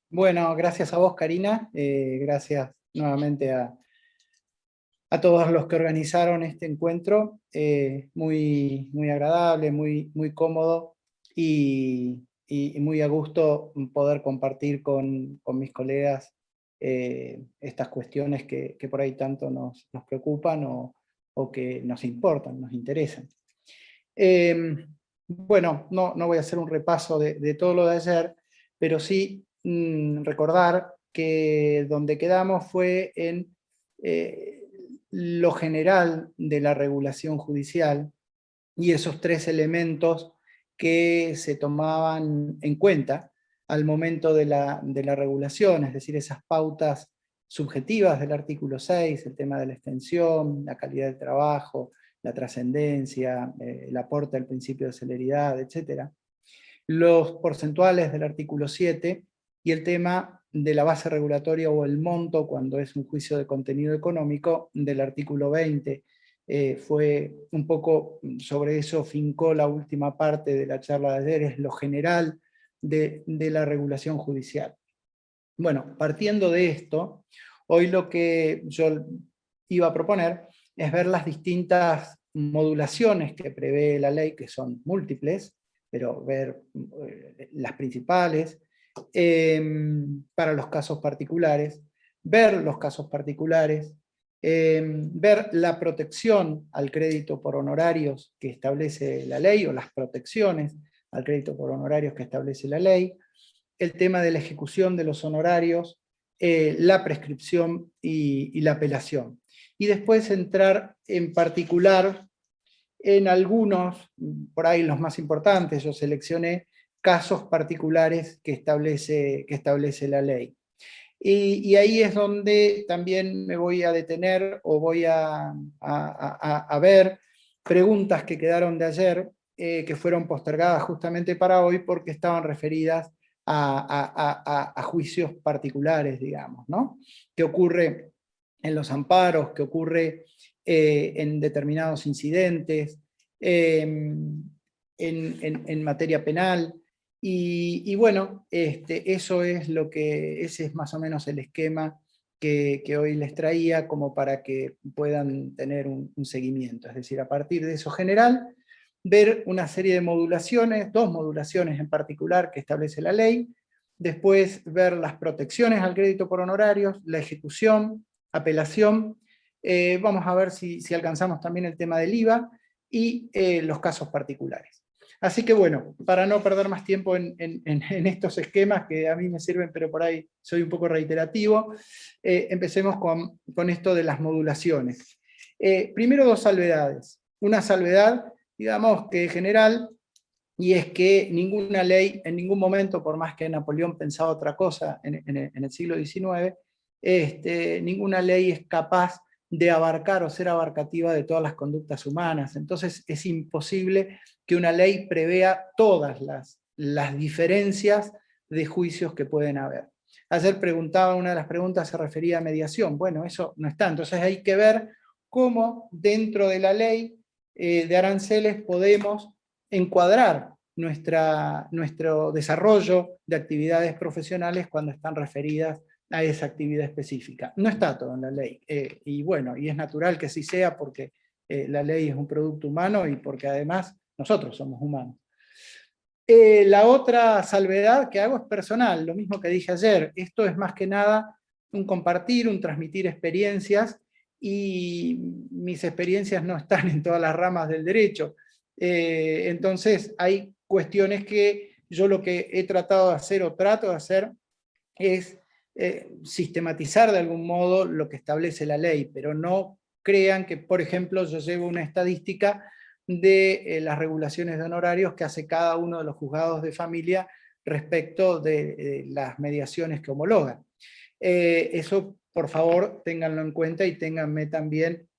Bueno, gracias a vos, Karina. Gracias nuevamente a todos los que organizaron este encuentro. Muy agradable, muy cómodo y muy a gusto poder compartir con mis colegas estas cuestiones que por ahí tanto nos preocupan o que nos importan, nos interesan. Eh, bueno, no voy a hacer un repaso de todo lo de ayer, pero sí recordar que donde quedamos fue en lo general de la regulación judicial y esos tres elementos que se tomaban en cuenta al momento de la regulación, es decir, esas pautas subjetivas del artículo 6, el tema de la extensión, la calidad del trabajo, la trascendencia, el aporte al principio de celeridad, etc. Los porcentuales del artículo 7 y el tema de la base regulatoria o el monto cuando es un juicio de contenido económico del artículo 20. Fue un poco sobre eso fincó la última parte de la charla de ayer, es lo general de la regulación judicial. Bueno, partiendo de esto, hoy lo que yo iba a proponer es ver las distintas modulaciones que prevé la ley, que son múltiples, pero ver las principales, para los casos particulares, ver los casos particulares, ver la protección al crédito por honorarios que establece la ley, o las protecciones al crédito por honorarios que establece la ley, el tema de la ejecución de los honorarios, la prescripción y la apelación. Y después entrar en particular en algunos, por ahí los más importantes, yo seleccioné casos particulares que establece la ley. Y ahí es donde también me voy a detener o voy a ver preguntas que quedaron de ayer, que fueron postergadas justamente para hoy porque estaban referidas a juicios particulares, digamos, ¿no? ¿Qué ocurre en los amparos? ¿Qué ocurre en determinados incidentes? En materia penal. Y bueno, eso es ese es más o menos el esquema que hoy les traía como para que puedan tener un seguimiento. Es decir, a partir de eso general, ver una serie de modulaciones, dos modulaciones en particular que establece la ley, después ver las protecciones al crédito por honorarios, la ejecución, apelación, vamos a ver si alcanzamos también el tema del IVA y los casos particulares. Así que bueno, para no perder más tiempo en estos esquemas que a mí me sirven, pero por ahí soy un poco reiterativo, empecemos con esto de las modulaciones. Primero dos salvedades. Una salvedad, digamos que general, y es que ninguna ley, en ningún momento, por más que Napoleón pensaba otra cosa en el siglo XIX, ninguna ley es capaz de abarcar o ser abarcativa de todas las conductas humanas. Entonces es imposible que una ley prevea todas las diferencias de juicios que pueden haber. Ayer preguntaba, una de las preguntas se refería a mediación. Bueno, eso no está. Entonces hay que ver cómo dentro de la ley de aranceles podemos encuadrar nuestro desarrollo de actividades profesionales cuando están referidas a esa actividad específica. No está todo en la ley, y bueno, y es natural que así sea porque la ley es un producto humano y porque además nosotros somos humanos. La otra salvedad que hago es personal, lo mismo que dije ayer. Esto es más que nada un compartir, un transmitir experiencias, y mis experiencias no están en todas las ramas del derecho. Entonces hay cuestiones que yo lo que he tratado de hacer o trato de hacer es sistematizar de algún modo lo que establece la ley, pero no crean que, por ejemplo, yo llevo una estadística de las regulaciones de honorarios que hace cada uno de los juzgados de familia respecto de las mediaciones que homologan. Eso, por favor, ténganlo en cuenta y ténganme también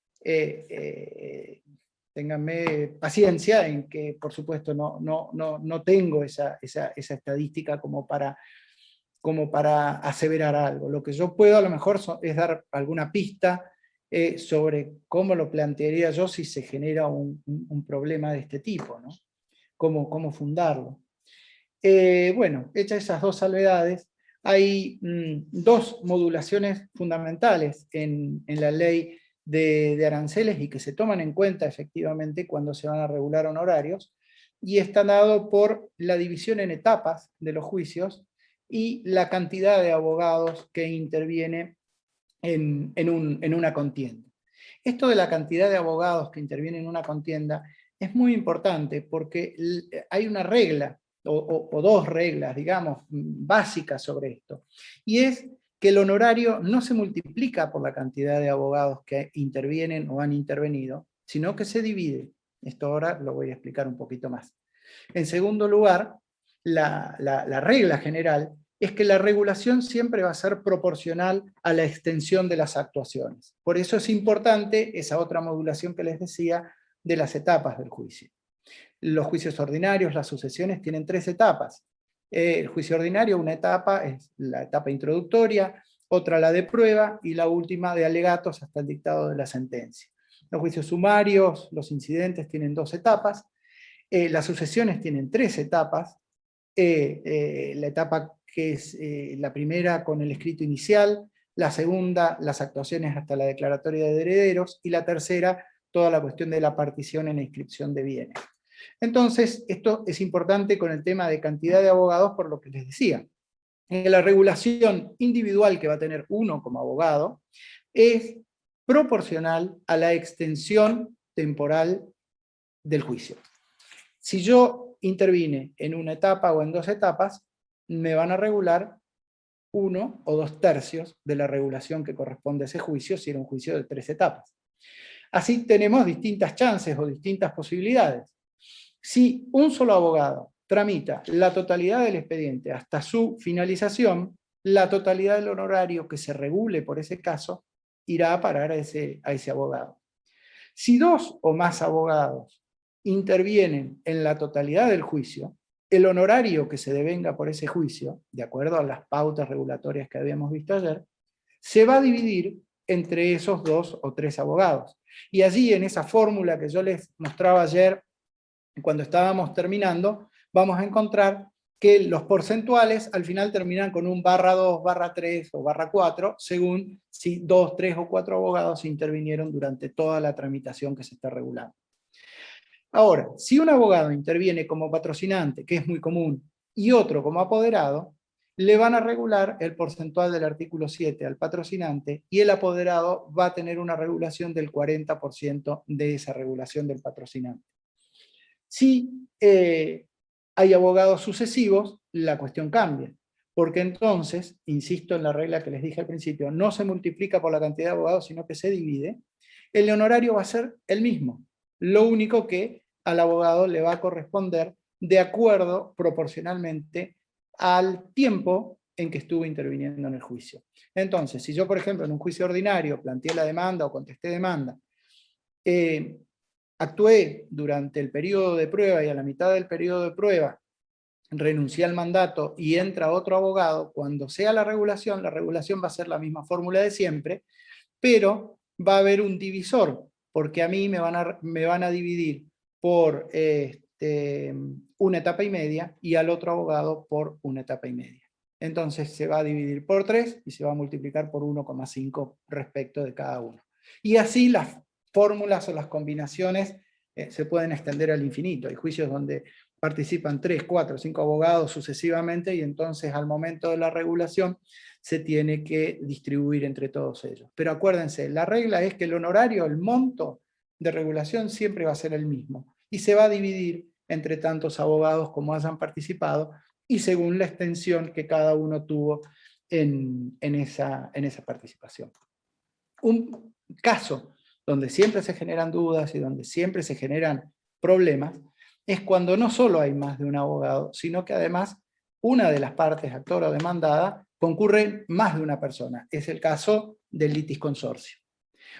ténganme paciencia en que, por supuesto, no tengo esa estadística como para aseverar algo. Lo que yo puedo a lo mejor es dar alguna pista sobre cómo lo plantearía yo si se genera un problema de este tipo, ¿no? Cómo fundarlo. Bueno, hechas esas dos salvedades, hay dos modulaciones fundamentales en la ley de aranceles y que se toman en cuenta efectivamente cuando se van a regular honorarios, y están dados por la división en etapas de los juicios y la cantidad de abogados que interviene en una contienda. Esto de la cantidad de abogados que intervienen en una contienda es muy importante porque hay una regla, o dos reglas, digamos, básicas sobre esto, y es que el honorario no se multiplica por la cantidad de abogados que intervienen o han intervenido, sino que se divide. Esto ahora lo voy a explicar un poquito más. En segundo lugar, la regla general es que la regulación siempre va a ser proporcional a la extensión de las actuaciones. Por eso es importante esa otra modulación que les decía de las etapas del juicio. Los juicios ordinarios, las sucesiones, tienen 3 etapas. El juicio ordinario, una etapa es la etapa introductoria, otra la de prueba y la última de alegatos hasta el dictado de la sentencia. Los juicios sumarios, los incidentes tienen 2 etapas. Las sucesiones tienen 3 etapas. La etapa que es la primera con el escrito inicial, la segunda, las actuaciones hasta la declaratoria de herederos, y la tercera, toda la cuestión de la partición en la inscripción de bienes. Entonces, esto es importante con el tema de cantidad de abogados, por lo que les decía. La regulación individual que va a tener uno como abogado es proporcional a la extensión temporal del juicio. Si yo intervine en una etapa o en 2 etapas, me van a regular 1 o 2 tercios de la regulación que corresponde a ese juicio, si era un juicio de 3 etapas. Así tenemos distintas chances o distintas posibilidades. Si un solo abogado tramita la totalidad del expediente hasta su finalización, la totalidad del honorario que se regule por ese caso irá a parar a ese abogado. Si 2 o más abogados intervienen en la totalidad del juicio, el honorario que se devenga por ese juicio, de acuerdo a las pautas regulatorias que habíamos visto ayer, se va a dividir entre esos 2 o 3 abogados. Y allí, en esa fórmula que yo les mostraba ayer, cuando estábamos terminando, vamos a encontrar que los porcentuales al final terminan con un /2, /3 o /4, según si 2, 3 o 4 abogados intervinieron durante toda la tramitación que se está regulando. Ahora, si un abogado interviene como patrocinante, que es muy común, y otro como apoderado, le van a regular el porcentual del artículo 7 al patrocinante, y el apoderado va a tener una regulación del 40% de esa regulación del patrocinante. Si hay abogados sucesivos, la cuestión cambia, porque entonces, insisto en la regla que les dije al principio, no se multiplica por la cantidad de abogados, sino que se divide. El honorario va a ser el mismo, lo único que al abogado le va a corresponder de acuerdo proporcionalmente al tiempo en que estuvo interviniendo en el juicio. Entonces, si yo, por ejemplo, en un juicio ordinario planteé la demanda o contesté demanda, actué durante el periodo de prueba y a la mitad del periodo de prueba renuncié al mandato y entra otro abogado, cuando sea la regulación va a ser la misma fórmula de siempre, pero va a haber un divisor, porque a mí me van a dividir por una etapa y media y al otro abogado por una etapa y media. Entonces se va a dividir por 3 y se va a multiplicar por 1,5 respecto de cada uno. Y así las fórmulas o las combinaciones se pueden extender al infinito. Hay juicios donde participan 3, 4, 5 abogados sucesivamente, y entonces al momento de la regulación se tiene que distribuir entre todos ellos. Pero acuérdense, la regla es que el honorario, el monto de regulación siempre va a ser el mismo, y se va a dividir entre tantos abogados como hayan participado, y según la extensión que cada uno tuvo en esa participación. Un caso donde siempre se generan dudas y donde siempre se generan problemas es cuando no solo hay más de un abogado, sino que además una de las partes actora o demandada concurre más de una persona. Es el caso del litisconsorcio.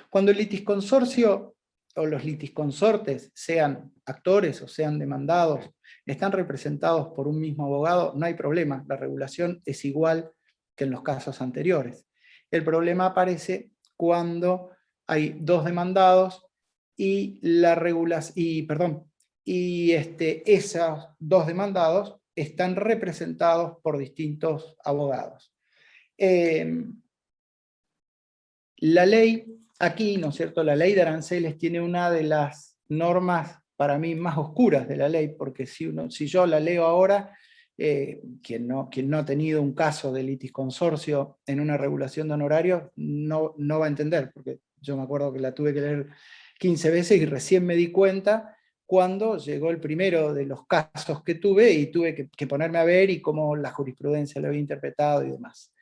Cuando el litisconsorcio o los litisconsortes, sean actores o sean demandados, están representados por un mismo abogado, no hay problema, la regulación es igual que en los casos anteriores. El problema aparece cuando hay 2 demandados y esos 2 demandados están representados por distintos abogados. La ley, aquí, ¿no es cierto?, la ley de aranceles tiene una de las normas para mí más oscuras de la ley, porque si yo la leo ahora, quien no ha tenido un caso de litis consorcio en una regulación de honorarios no va a entender, porque yo me acuerdo que la tuve que leer 15 veces y recién me di cuenta cuando llegó el primero de los casos que tuve y tuve que ponerme a ver y cómo la jurisprudencia lo había interpretado y demás.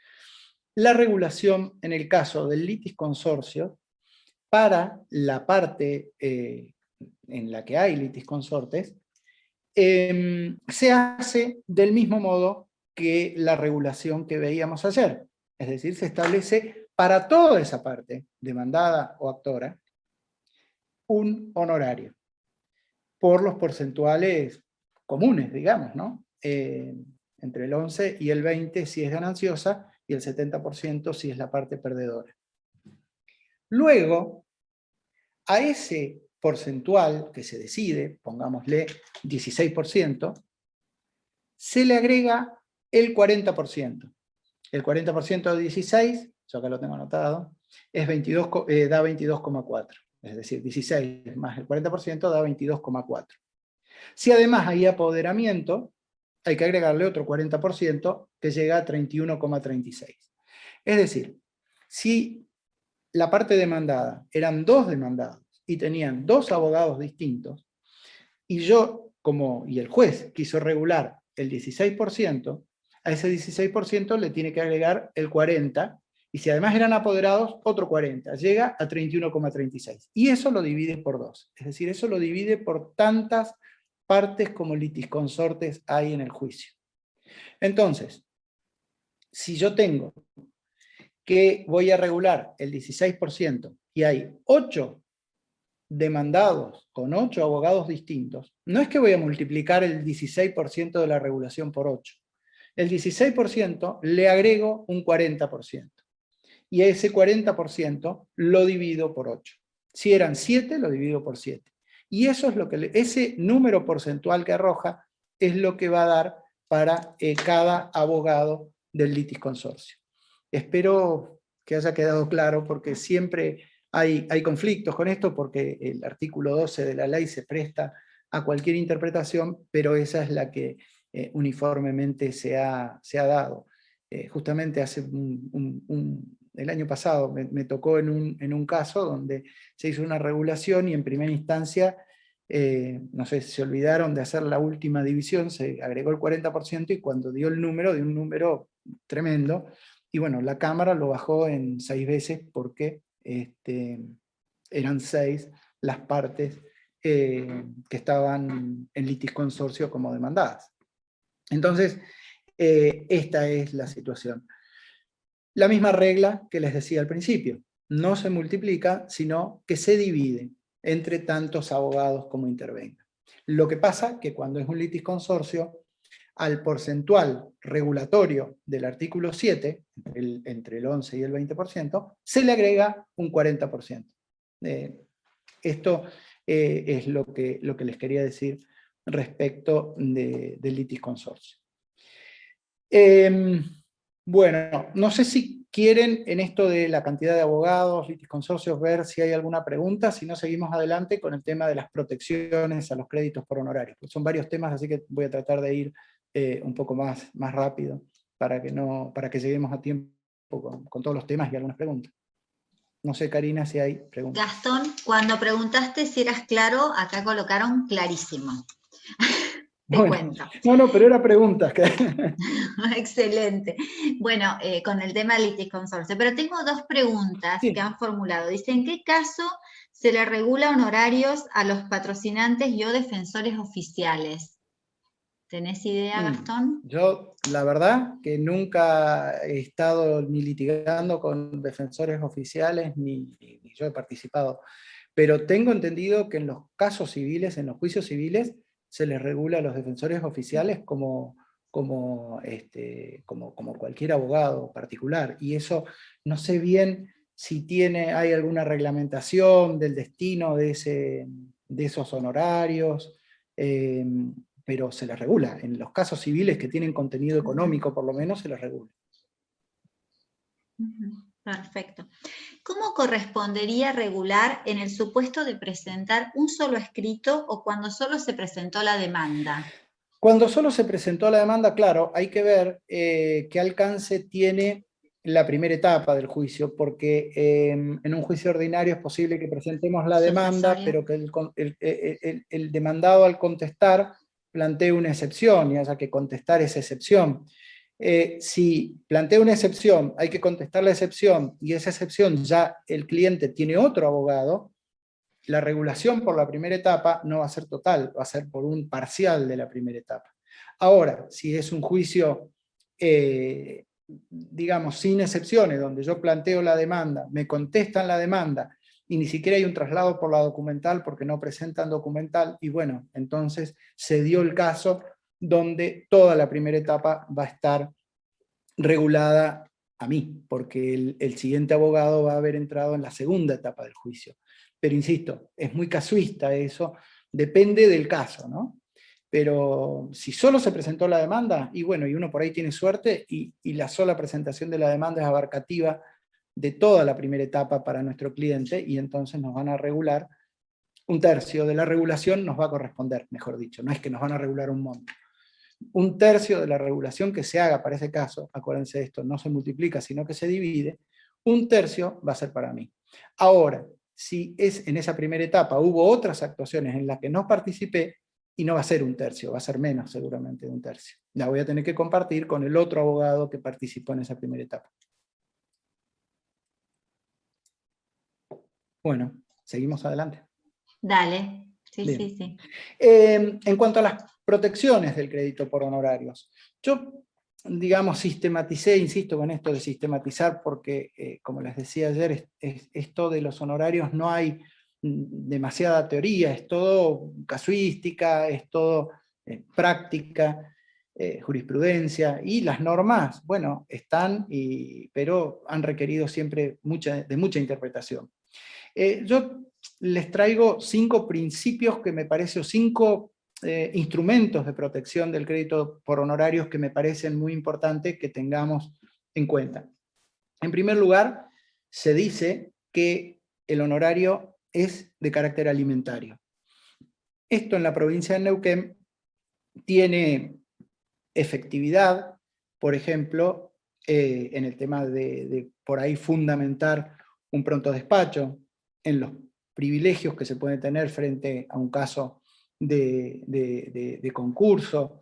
La regulación en el caso del litis consorcio, para la parte en la que hay litis consortes, se hace del mismo modo que la regulación que veíamos ayer. Es decir, se establece para toda esa parte, demandada o actora, un honorario, por los porcentuales comunes, digamos, ¿no? Entre el 11 y el 20 si es gananciosa, y el 70% si es la parte perdedora. Luego, a ese porcentual que se decide, pongámosle 16%, se le agrega el 40%. El 40% de 16, yo acá lo tengo anotado, es 22, da 22,4. Es decir, 16 más el 40% da 22,4. Si además hay apoderamiento, hay que agregarle otro 40% que llega a 31,36. Es decir, si la parte demandada eran 2 demandados y tenían 2 abogados distintos, y y el juez quiso regular el 16%, a ese 16% le tiene que agregar el 40%, y si además eran apoderados, otro 40%, llega a 31,36. Y eso lo divide por 2, es decir, eso lo divide por tantas partes como litisconsortes hay en el juicio. Entonces, si yo tengo que voy a regular el 16% y hay 8 demandados con 8 abogados distintos, no es que voy a multiplicar el 16% de la regulación por 8. El 16% le agrego un 40%. Y ese 40% lo divido por 8. Si eran 7, lo divido por 7. Y eso es lo que ese número porcentual que arroja es lo que va a dar para cada abogado del litis consorcio. Espero que haya quedado claro, porque siempre hay conflictos con esto, porque el artículo 12 de la ley se presta a cualquier interpretación, pero esa es la que uniformemente se ha dado. Justamente el año pasado me tocó en un caso donde se hizo una regulación y en primera instancia, no sé, se olvidaron de hacer la última división, se agregó el 40% y cuando dio el número, dio un número tremendo, y bueno, la Cámara lo bajó en 6 veces porque eran 6 las partes que estaban en litis consorcio como demandadas. Entonces, esta es la situación. La misma regla que les decía al principio, no se multiplica, sino que se divide entre tantos abogados como intervengan. Lo que pasa que cuando es un litis consorcio, al porcentual regulatorio del artículo 7, entre el 11 y el 20%, se le agrega un 40%. Esto es lo que les quería decir respecto del litis consorcio. Bueno, no sé si quieren en esto de la cantidad de abogados, litis consorcios, ver si hay alguna pregunta, si no seguimos adelante con el tema de las protecciones a los créditos por honorarios. Son varios temas, así que voy a tratar de ir un poco más rápido para que lleguemos a tiempo con todos los temas y algunas preguntas. No sé, Karina, si hay preguntas. Gastón, cuando preguntaste si eras claro, acá colocaron clarísimo. Te cuento. No, pero era preguntas. Excelente. Bueno, con el tema del litis consorcio. Pero tengo 2 preguntas que han formulado. Dice, ¿en qué caso se le regula honorarios a los patrocinantes y o defensores oficiales? ¿Tenés idea, Gastón? Yo, la verdad, que nunca he estado ni litigando con defensores oficiales, ni yo he participado. Pero tengo entendido que en los casos civiles, en los juicios civiles, se les regula a los defensores oficiales como cualquier abogado particular. Y eso, no sé bien si hay alguna reglamentación del destino de esos honorarios, pero se les regula. En los casos civiles que tienen contenido económico, por lo menos, se les regula. Perfecto. ¿Cómo correspondería regular en el supuesto de presentar un solo escrito o cuando solo se presentó la demanda? Cuando solo se presentó la demanda, claro, hay que ver qué alcance tiene la primera etapa del juicio, porque en un juicio ordinario es posible que presentemos la demanda, Sucesorio. pero que el demandado al contestar plantee una excepción y haya que contestar esa excepción. Si plantea una excepción, hay que contestar la excepción y esa excepción ya el cliente tiene otro abogado, la regulación por la primera etapa no va a ser total, va a ser por un parcial de la primera etapa. Ahora, si es un juicio, digamos, sin excepciones, donde yo planteo la demanda, me contestan la demanda, y ni siquiera hay un traslado por la documental porque no presentan documental, y bueno, entonces se dio el caso donde toda la primera etapa va a estar regulada a mí, porque el siguiente abogado va a haber entrado en la segunda etapa del juicio. Pero insisto, es muy casuista eso, depende del caso, ¿no? Pero si solo se presentó la demanda, y bueno, y uno por ahí tiene suerte, y la sola presentación de la demanda es abarcativa de toda la primera etapa para nuestro cliente, y entonces nos van a regular un tercio de la regulación, nos va a corresponder, mejor dicho, no es que nos van a regular un monto. Un tercio de la regulación que se haga para ese caso, acuérdense de esto, no se multiplica, sino que se divide, un tercio va a ser para mí. Ahora, si es en esa primera etapa hubo otras actuaciones en las que no participé, y no va a ser un tercio, va a ser menos seguramente de un tercio. La voy a tener que compartir con el otro abogado que participó en esa primera etapa. Bueno, seguimos adelante. Dale, sí, Bien. sí, sí. En cuanto a las protecciones del crédito por honorarios, yo, digamos, sistematicé, insisto con esto de sistematizar, porque, como les decía ayer, esto de los honorarios no hay demasiada teoría, es todo casuística, es todo práctica, jurisprudencia, y las normas, bueno, están, pero han requerido siempre de mucha interpretación. Yo les traigo 5 principios que me parecen, 5 instrumentos de protección del crédito por honorarios que me parecen muy importantes que tengamos en cuenta. En primer lugar, se dice que el honorario es de carácter alimentario. Esto en la provincia de Neuquén tiene efectividad, por ejemplo, en el tema de por ahí fundamentar un pronto despacho, en los privilegios que se pueden tener frente a un caso de concurso.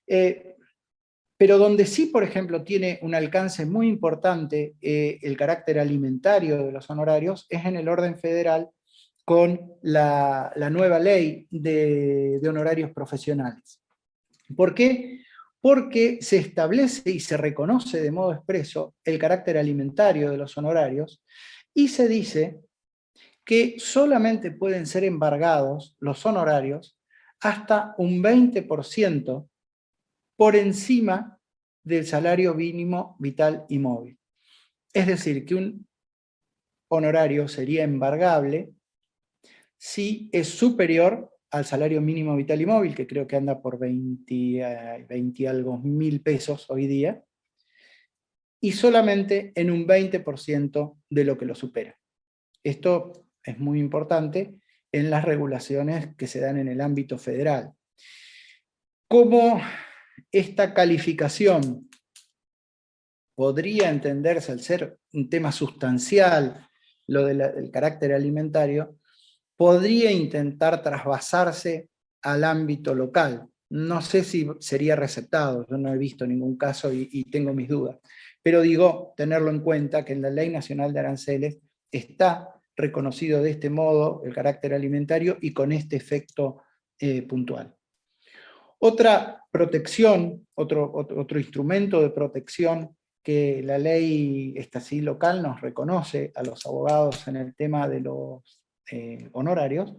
Pero donde sí, por ejemplo, tiene un alcance muy importante el carácter alimentario de los honorarios es en el orden federal con la nueva ley de honorarios profesionales. ¿Por qué? Porque se establece y se reconoce de modo expreso el carácter alimentario de los honorarios y se dice que solamente pueden ser embargados los honorarios hasta un 20% por encima del salario mínimo vital y móvil. Es decir, que un honorario sería embargable si es superior al salario mínimo vital y móvil, que creo que anda por 20 algo mil pesos hoy día, y solamente en un 20% de lo que lo supera. Esto es muy importante en las regulaciones que se dan en el ámbito federal. ¿Cómo esta calificación podría entenderse al ser un tema sustancial, lo del carácter alimentario, podría intentar trasvasarse al ámbito local? No sé si sería receptado, yo no he visto ningún caso y tengo mis dudas. Pero digo, tenerlo en cuenta que en la Ley Nacional de Aranceles está reconocido de este modo el carácter alimentario y con este efecto puntual. Otra protección, otro instrumento de protección que la ley esta sí local nos reconoce a los abogados en el tema de los honorarios,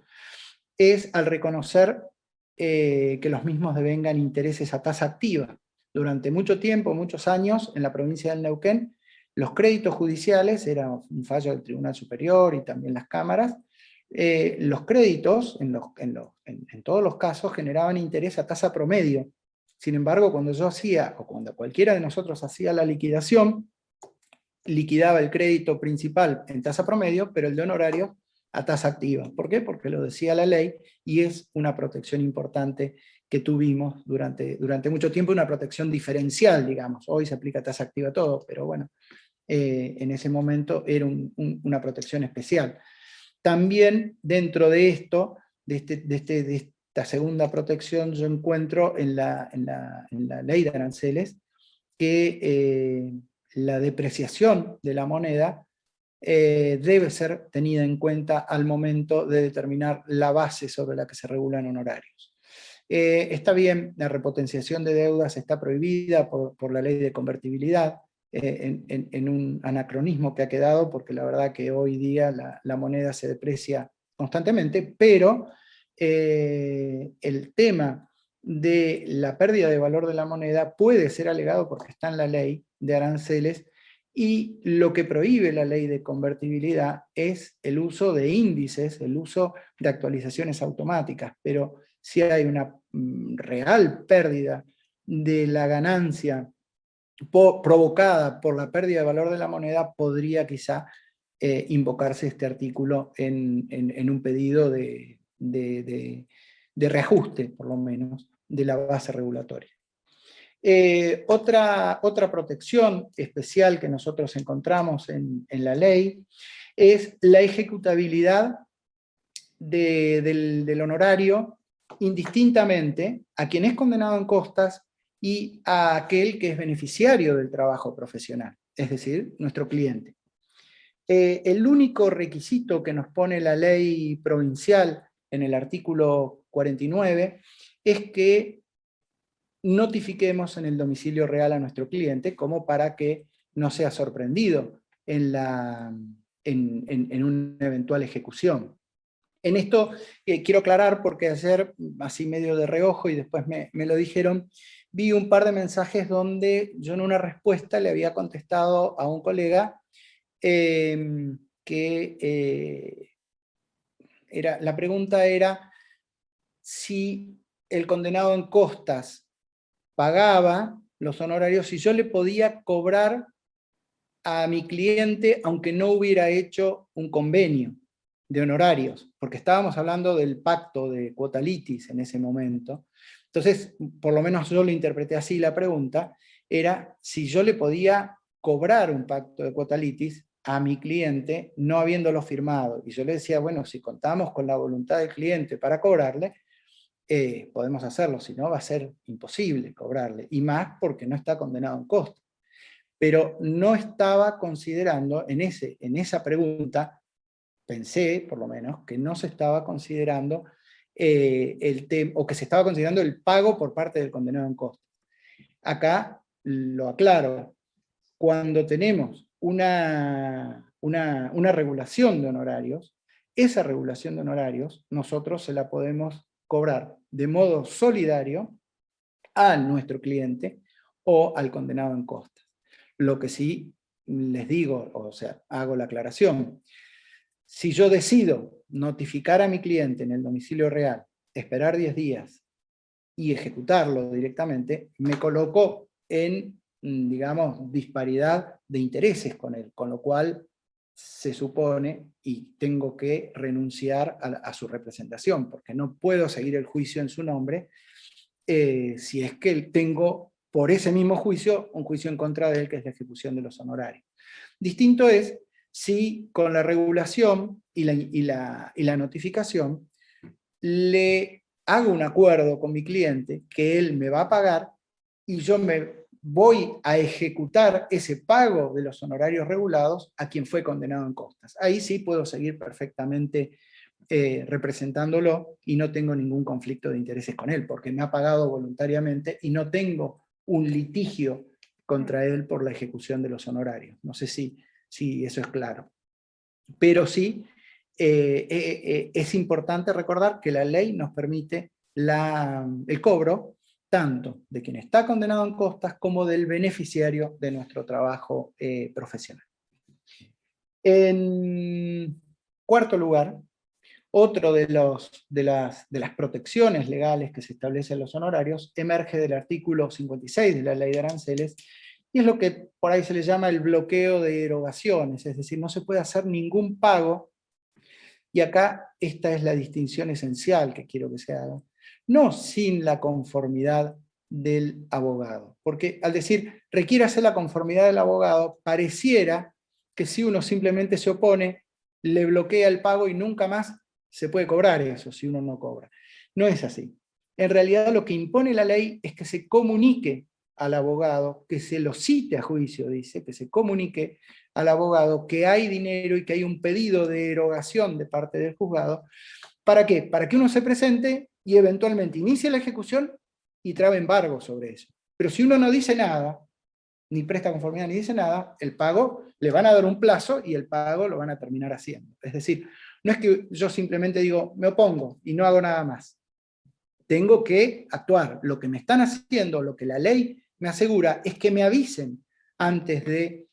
es al reconocer que los mismos devengan intereses a tasa activa. Durante mucho tiempo, muchos años, en la provincia del Neuquén, los créditos judiciales, era un fallo del Tribunal Superior y también las cámaras, los créditos, en todos los casos, generaban interés a tasa promedio. Sin embargo, cuando yo hacía, o cuando cualquiera de nosotros hacía la liquidación, liquidaba el crédito principal en tasa promedio, pero el de honorarios a tasa activa. ¿Por qué? Porque lo decía la ley y es una protección importante que tuvimos durante mucho tiempo, una protección diferencial, digamos. Hoy se aplica tasa activa a todo, pero bueno, en ese momento era una protección especial. También dentro de esto, de esta segunda protección, yo encuentro en la ley de aranceles que la depreciación de la moneda debe ser tenida en cuenta al momento de determinar la base sobre la que se regulan honorarios. Está bien, la repotenciación de deudas está prohibida por la ley de convertibilidad, en un anacronismo que ha quedado, porque la verdad que hoy día la moneda se deprecia constantemente, pero el tema de la pérdida de valor de la moneda puede ser alegado porque está en la ley de aranceles, y lo que prohíbe la ley de convertibilidad es el uso de índices, el uso de actualizaciones automáticas, pero si hay una real pérdida de la ganancia provocada por la pérdida de valor de la moneda, podría quizá invocarse este artículo en un pedido de reajuste, por lo menos, de la base regulatoria. Otra protección especial que nosotros encontramos en la ley es la ejecutabilidad del honorario indistintamente a quien es condenado en costas y a aquel que es beneficiario del trabajo profesional, es decir, nuestro cliente. El único requisito que nos pone la ley provincial en el artículo 49 es que notifiquemos en el domicilio real a nuestro cliente, como para que no sea sorprendido en una eventual ejecución. En esto quiero aclarar, porque ayer, así medio de reojo, y después me lo dijeron, vi un par de mensajes donde yo en una respuesta le había contestado a un colega la pregunta era si el condenado en costas pagaba los honorarios, si yo le podía cobrar a mi cliente aunque no hubiera hecho un convenio de honorarios, porque estábamos hablando del pacto de cuota litis en ese momento. Entonces, por lo menos yo lo interpreté así la pregunta, era si yo le podía cobrar un pacto de cuota litis a mi cliente no habiéndolo firmado. Y yo le decía, bueno, si contamos con la voluntad del cliente para cobrarle, podemos hacerlo, si no va a ser imposible cobrarle, y más porque no está condenado en costo. Pero no estaba considerando, en esa pregunta, pensé, por lo menos, que no se estaba considerando o que se estaba considerando el pago por parte del condenado en costo. Acá lo aclaro, cuando tenemos una regulación de honorarios, esa regulación de honorarios nosotros se la podemos cobrar de modo solidario a nuestro cliente o al condenado en costas. Lo que sí les digo, o sea, hago la aclaración, si yo decido notificar a mi cliente en el domicilio real, esperar 10 días y ejecutarlo directamente, me coloco en, digamos, disparidad de intereses con él, con lo cual se supone, y tengo que renunciar a su representación, porque no puedo seguir el juicio en su nombre si es que tengo, por ese mismo juicio, un juicio en contra de él, que es la ejecución de los honorarios. Distinto es si con la regulación y la notificación le hago un acuerdo con mi cliente que él me va a pagar y yo me voy a ejecutar ese pago de los honorarios regulados a quien fue condenado en costas. Ahí sí puedo seguir perfectamente representándolo y no tengo ningún conflicto de intereses con él, porque me ha pagado voluntariamente y no tengo un litigio contra él por la ejecución de los honorarios. No sé si eso es claro. Pero sí, es importante recordar que la ley nos permite el cobro tanto de quien está condenado en costas como del beneficiario de nuestro trabajo profesional. En cuarto lugar, otro de las protecciones legales que se establecen en los honorarios emerge del artículo 56 de la Ley de Aranceles, y es lo que por ahí se le llama el bloqueo de erogaciones, es decir, no se puede hacer ningún pago, y acá esta es la distinción esencial que quiero que se haga, no sin la conformidad del abogado, porque al decir requiere hacer la conformidad del abogado, pareciera que si uno simplemente se opone, le bloquea el pago y nunca más se puede cobrar eso si uno no cobra. No es así. En realidad lo que impone la ley es que se comunique al abogado, que se lo cite a juicio, dice, que se comunique al abogado que hay dinero y que hay un pedido de erogación de parte del juzgado. ¿Para qué? Para que uno se presente y eventualmente inicie la ejecución y trabe embargo sobre eso. Pero si uno no dice nada, ni presta conformidad ni dice nada, el pago, le van a dar un plazo y el pago lo van a terminar haciendo. Es decir, no es que yo simplemente digo, me opongo y no hago nada más. Tengo que actuar. Lo que me están haciendo, lo que la ley me asegura, es que me avisen antes de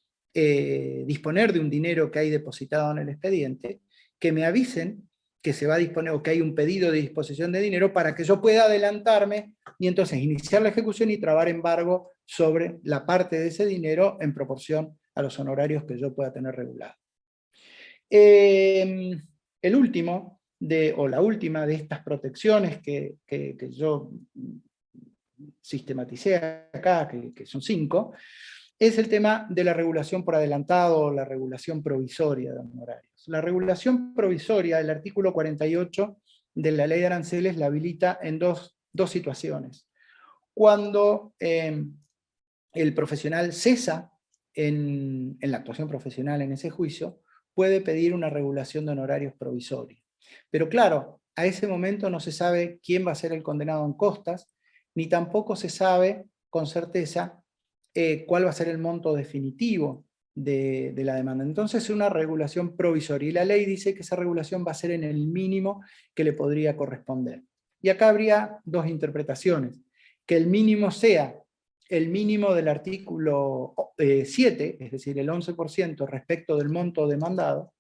disponer de un dinero que hay depositado en el expediente, que me avisen que se va a disponer o que hay un pedido de disposición de dinero para que yo pueda adelantarme y entonces iniciar la ejecución y trabar embargo sobre la parte de ese dinero en proporción a los honorarios que yo pueda tener regulados. El último, o la última de estas protecciones que yo sistematicé acá, que son 5, es el tema de la regulación por adelantado o la regulación provisoria de honorarios. La regulación provisoria, el artículo 48 de la Ley de Aranceles, la habilita en dos situaciones. Cuando el profesional cesa en la actuación profesional en ese juicio, puede pedir una regulación de honorarios provisoria. Pero claro, a ese momento no se sabe quién va a ser el condenado en costas, ni tampoco se sabe con certeza cuál va a ser el monto definitivo de la demanda. Entonces es una regulación provisoria, y la ley dice que esa regulación va a ser en el mínimo que le podría corresponder. Y acá habría dos interpretaciones: que el mínimo sea el mínimo del artículo 7, es decir, el 11% respecto del monto demandado,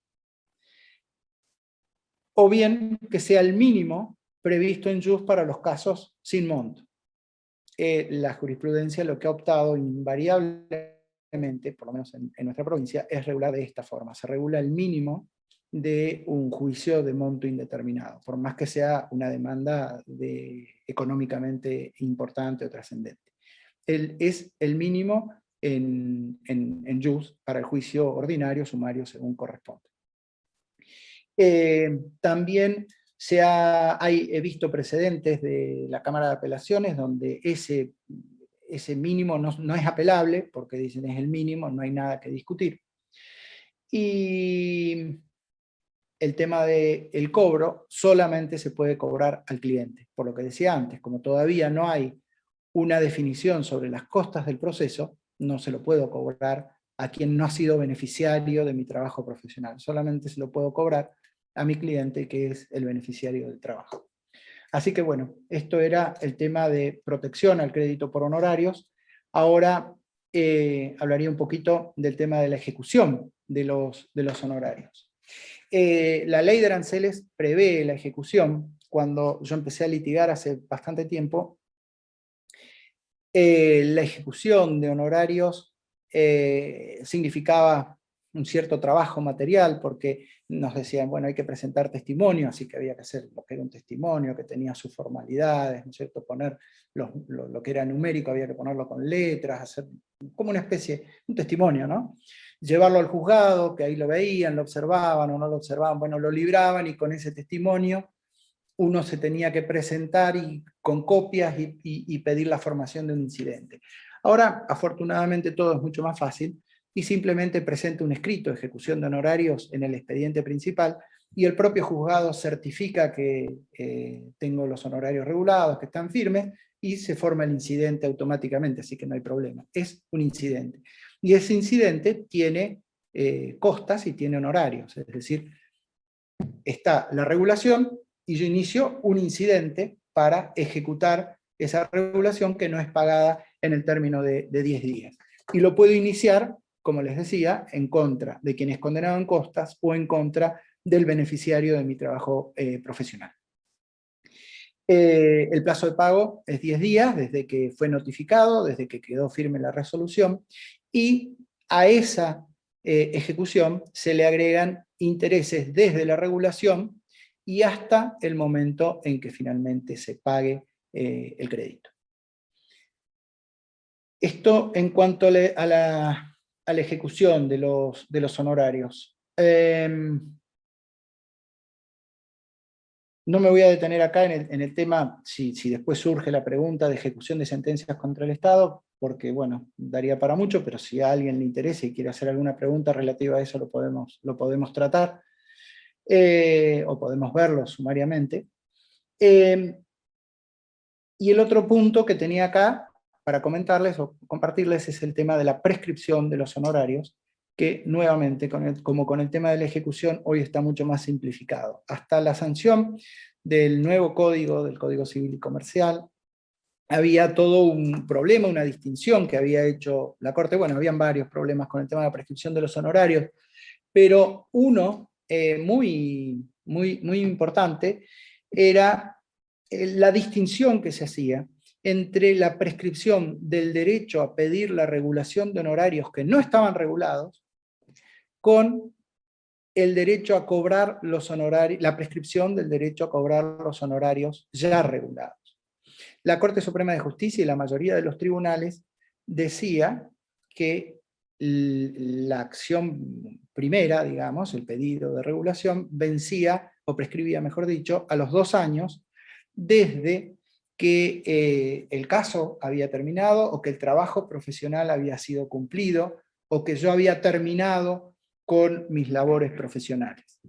o bien que sea el mínimo previsto en jus para los casos sin monto. La jurisprudencia lo que ha optado invariablemente, por lo menos en nuestra provincia, es regular de esta forma. Se regula el mínimo de un juicio de monto indeterminado, por más que sea una demanda económicamente importante o trascendente. Es el mínimo en jus para el juicio ordinario, sumario, según corresponde. También he visto precedentes de la Cámara de Apelaciones donde ese mínimo no es apelable, porque dicen es el mínimo, no hay nada que discutir. Y el tema del cobro solamente se puede cobrar al cliente. Por lo que decía antes, como todavía no hay una definición sobre las costas del proceso, no se lo puedo cobrar a quien no ha sido beneficiario de mi trabajo profesional. Solamente se lo puedo cobrar a mi cliente, que es el beneficiario del trabajo. Así que bueno, esto era el tema de protección al crédito por honorarios. Ahora hablaría un poquito del tema de la ejecución de los honorarios. La ley de aranceles prevé la ejecución. Cuando yo empecé a litigar hace bastante tiempo, la ejecución de honorarios significaba un cierto trabajo material, porque nos decían, bueno, hay que presentar testimonio, así que había que hacer lo que era un testimonio, que tenía sus formalidades, ¿no es cierto? Poner lo que era numérico, había que ponerlo con letras, hacer como una especie, un testimonio, ¿no? Llevarlo al juzgado, que ahí lo veían, lo observaban o no lo observaban, bueno, lo libraban, y con ese testimonio uno se tenía que presentar con copias y pedir la formación de un incidente. Ahora, afortunadamente, todo es mucho más fácil, y simplemente presenta un escrito de ejecución de honorarios en el expediente principal, y el propio juzgado certifica que tengo los honorarios regulados, que están firmes, y se forma el incidente automáticamente, así que no hay problema. Es un incidente. Y ese incidente tiene costas y tiene honorarios, es decir, está la regulación, y yo inicio un incidente para ejecutar esa regulación, que no es pagada en el término de 10 días. Y lo puedo iniciar, como les decía, en contra de quien es condenado en costas o en contra del beneficiario de mi trabajo profesional. El plazo de pago es 10 días desde que fue notificado, desde que quedó firme la resolución, y a esa ejecución se le agregan intereses desde la regulación y hasta el momento en que finalmente se pague el crédito. Esto en cuanto a la ejecución de los honorarios. No me voy a detener acá en el tema, si después surge la pregunta de ejecución de sentencias contra el Estado, porque bueno, daría para mucho, pero si a alguien le interesa y quiere hacer alguna pregunta relativa a eso, lo podemos tratar, o podemos verlo sumariamente. Y el otro punto que tenía acá para comentarles o compartirles es el tema de la prescripción de los honorarios, que nuevamente, como con el tema de la ejecución, hoy está mucho más simplificado. Hasta la sanción del nuevo código, del Código Civil y Comercial, había todo un problema, una distinción que había hecho la Corte. Bueno, habían varios problemas con el tema de la prescripción de los honorarios, pero uno muy importante era la distinción que se hacía entre la prescripción del derecho a pedir la regulación de honorarios que no estaban regulados con el derecho a cobrar los honorarios, la prescripción del derecho a cobrar los honorarios ya regulados. La Corte Suprema de Justicia y la mayoría de los tribunales decía que la acción primera, digamos, el pedido de regulación, vencía, o prescribía, mejor dicho, a los 2 años, desde que el caso había terminado, o que el trabajo profesional había sido cumplido, o que yo había terminado con mis labores profesionales.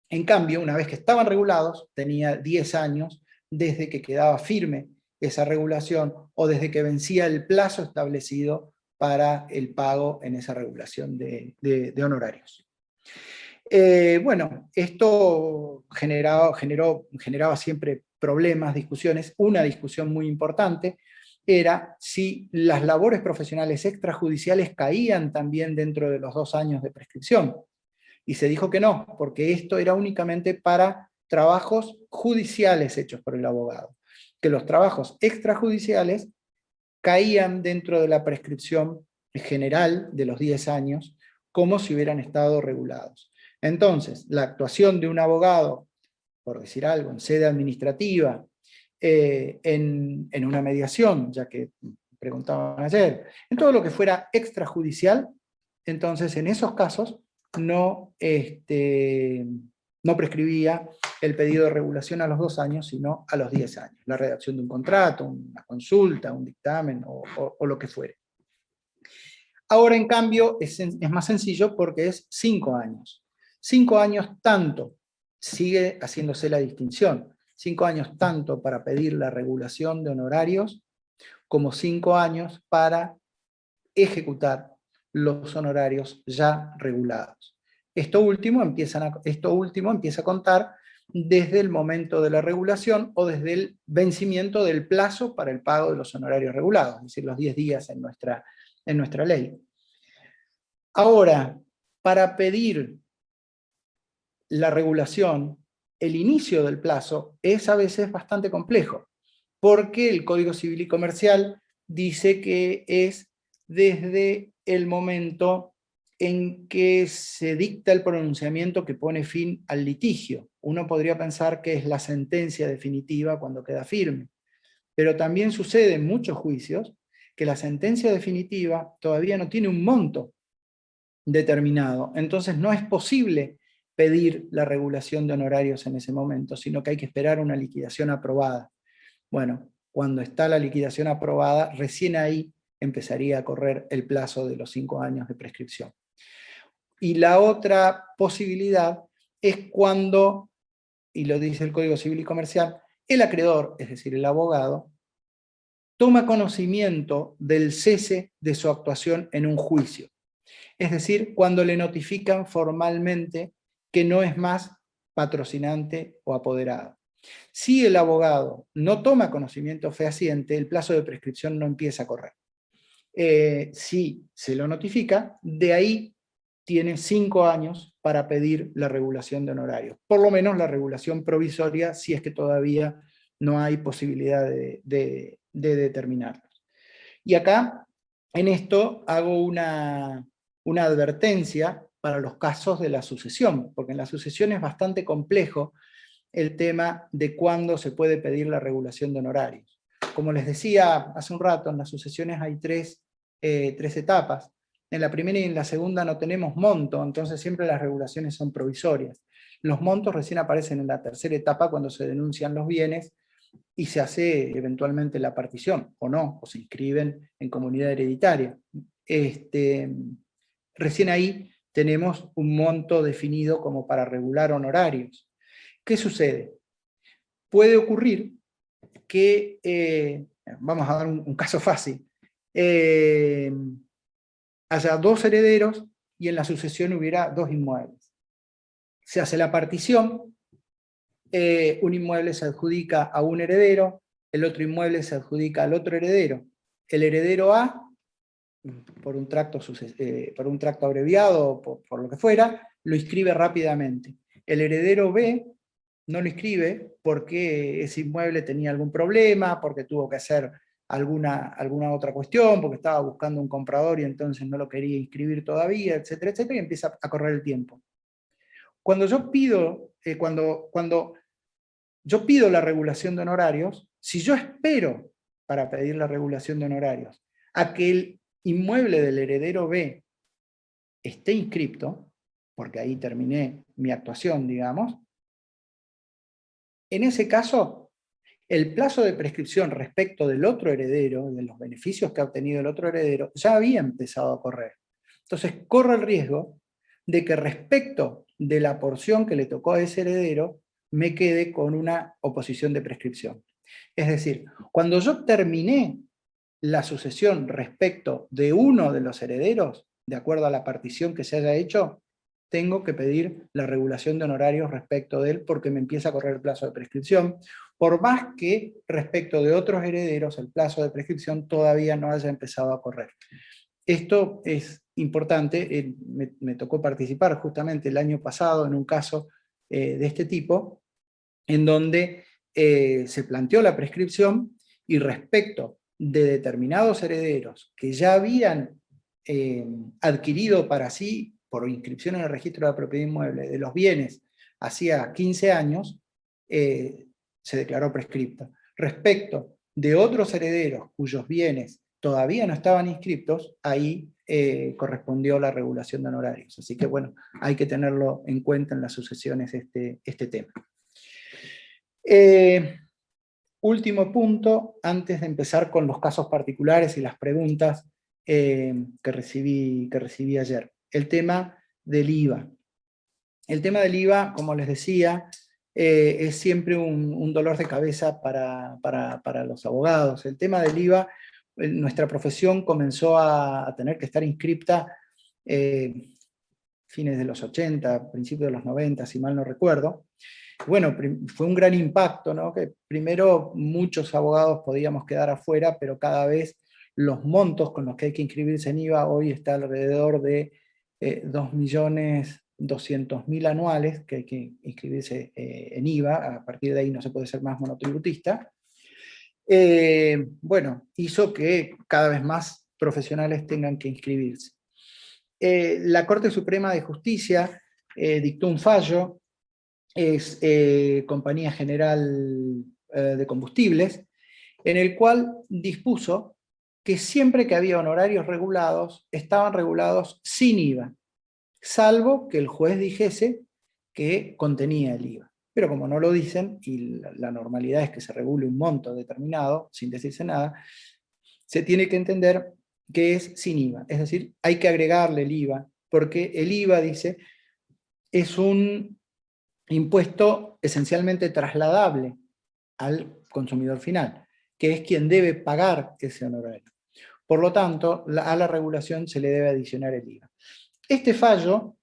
En cambio, una vez que estaban regulados, tenía 10 años desde que quedaba firme esa regulación, o desde que vencía el plazo establecido para el pago en esa regulación de honorarios. Bueno, esto generaba siempre problemas, discusiones. Una discusión muy importante era si las labores profesionales extrajudiciales caían también dentro de los 2 años de prescripción. Y se dijo que no, porque esto era únicamente para trabajos judiciales hechos por el abogado. Que los trabajos extrajudiciales caían dentro de la prescripción general de los 10 años, como si hubieran estado regulados. Entonces, la actuación de un abogado, por decir algo, en sede administrativa, en una mediación, ya que preguntaban ayer, en todo lo que fuera extrajudicial, entonces en esos casos no prescribía el pedido de regulación a los 2 años, sino a los 10 años. La redacción de un contrato, una consulta, un dictamen o lo que fuere. Ahora, en cambio, es más sencillo porque es 5 años. 5 años tanto, sigue haciéndose la distinción, 5 años tanto para pedir la regulación de honorarios, como 5 años para ejecutar los honorarios ya regulados. Esto último empieza a contar desde el momento de la regulación o desde el vencimiento del plazo para el pago de los honorarios regulados, es decir, los 10 días en nuestra ley. Ahora, para pedir la regulación, el inicio del plazo es a veces bastante complejo, porque el Código Civil y Comercial dice que es desde el momento en que se dicta el pronunciamiento que pone fin al litigio. Uno podría pensar que es la sentencia definitiva cuando queda firme, pero también sucede en muchos juicios que la sentencia definitiva todavía no tiene un monto determinado, entonces no es posible pedir la regulación de honorarios en ese momento, sino que hay que esperar una liquidación aprobada. Bueno, cuando está la liquidación aprobada, recién ahí empezaría a correr el plazo de los 5 años de prescripción. Y la otra posibilidad es cuando, y lo dice el Código Civil y Comercial, el acreedor, es decir, el abogado, toma conocimiento del cese de su actuación en un juicio. Es decir, cuando le notifican formalmente que no es más patrocinante o apoderado. Si el abogado no toma conocimiento fehaciente, el plazo de prescripción no empieza a correr. Si se lo notifica, de ahí tiene 5 años para pedir la regulación de honorarios. Por lo menos la regulación provisoria, si es que todavía no hay posibilidad de determinarlos. Y acá, en esto, hago una advertencia para los casos de la sucesión, porque en la sucesión es bastante complejo el tema de cuándo se puede pedir la regulación de honorarios. Como les decía hace un rato, en las sucesiones hay tres etapas. En la primera y en la segunda no tenemos monto, entonces siempre las regulaciones son provisorias. Los montos recién aparecen en la tercera etapa cuando se denuncian los bienes y se hace eventualmente la partición, o no, o se inscriben en comunidad hereditaria. Recién ahí tenemos un monto definido como para regular honorarios. ¿Qué sucede? Puede ocurrir que, vamos a dar un caso fácil, haya dos herederos y en la sucesión hubiera dos inmuebles. Se hace la partición, un inmueble se adjudica a un heredero, el otro inmueble se adjudica al otro heredero. El heredero A, por un tracto abreviado o por lo que fuera, lo inscribe rápidamente. El heredero B no lo inscribe porque ese inmueble tenía algún problema, porque tuvo que hacer alguna otra cuestión, porque estaba buscando un comprador y entonces no lo quería inscribir todavía, etcétera, etcétera, y empieza a correr el tiempo. Cuando yo pido, cuando yo pido la regulación de honorarios, si yo espero para pedir la regulación de honorarios a que el inmueble del heredero B esté inscripto, porque ahí terminé mi actuación, digamos, en ese caso, el plazo de prescripción respecto del otro heredero, de los beneficios que ha obtenido el otro heredero, ya había empezado a correr. Entonces, corro el riesgo de que respecto de la porción que le tocó a ese heredero, me quede con una oposición de prescripción. Es decir, cuando yo terminé la sucesión respecto de uno de los herederos, de acuerdo a la partición que se haya hecho, tengo que pedir la regulación de honorarios respecto de él porque me empieza a correr el plazo de prescripción, por más que respecto de otros herederos el plazo de prescripción todavía no haya empezado a correr. Esto es importante, me tocó participar justamente el año pasado en un caso de este tipo, en donde se planteó la prescripción y respecto de determinados herederos que ya habían adquirido para sí, por inscripción en el registro de la propiedad inmueble, de los bienes hacía 15 años, se declaró prescripta. Respecto de otros herederos cuyos bienes todavía no estaban inscriptos, ahí correspondió la regulación de honorarios. Así que bueno, hay que tenerlo en cuenta en las sucesiones este tema. Último punto, antes de empezar con los casos particulares y las preguntas que recibí ayer. El tema del IVA. El tema del IVA, como les decía, es siempre un dolor de cabeza para los abogados. El tema del IVA, nuestra profesión comenzó a tener que estar inscripta fines de los 80, principios de los 90, si mal no recuerdo. Bueno, fue un gran impacto, ¿no? Que primero muchos abogados podíamos quedar afuera, pero cada vez los montos con los que hay que inscribirse en IVA hoy está alrededor de 2.200.000 anuales que hay que inscribirse en IVA, a partir de ahí no se puede ser más monotributista. Bueno, hizo que cada vez más profesionales tengan que inscribirse. La Corte Suprema de Justicia dictó un fallo, es Compañía General de Combustibles, en el cual dispuso que siempre que había honorarios regulados, estaban regulados sin IVA, salvo que el juez dijese que contenía el IVA. Pero como no lo dicen, y la normalidad es que se regule un monto determinado, sin decirse nada, se tiene que entender que es sin IVA. Es decir, hay que agregarle el IVA, porque el IVA, dice, es un impuesto esencialmente trasladable al consumidor final, que es quien debe pagar ese honorario. Por lo tanto, a la regulación se le debe adicionar el IVA. Este fallo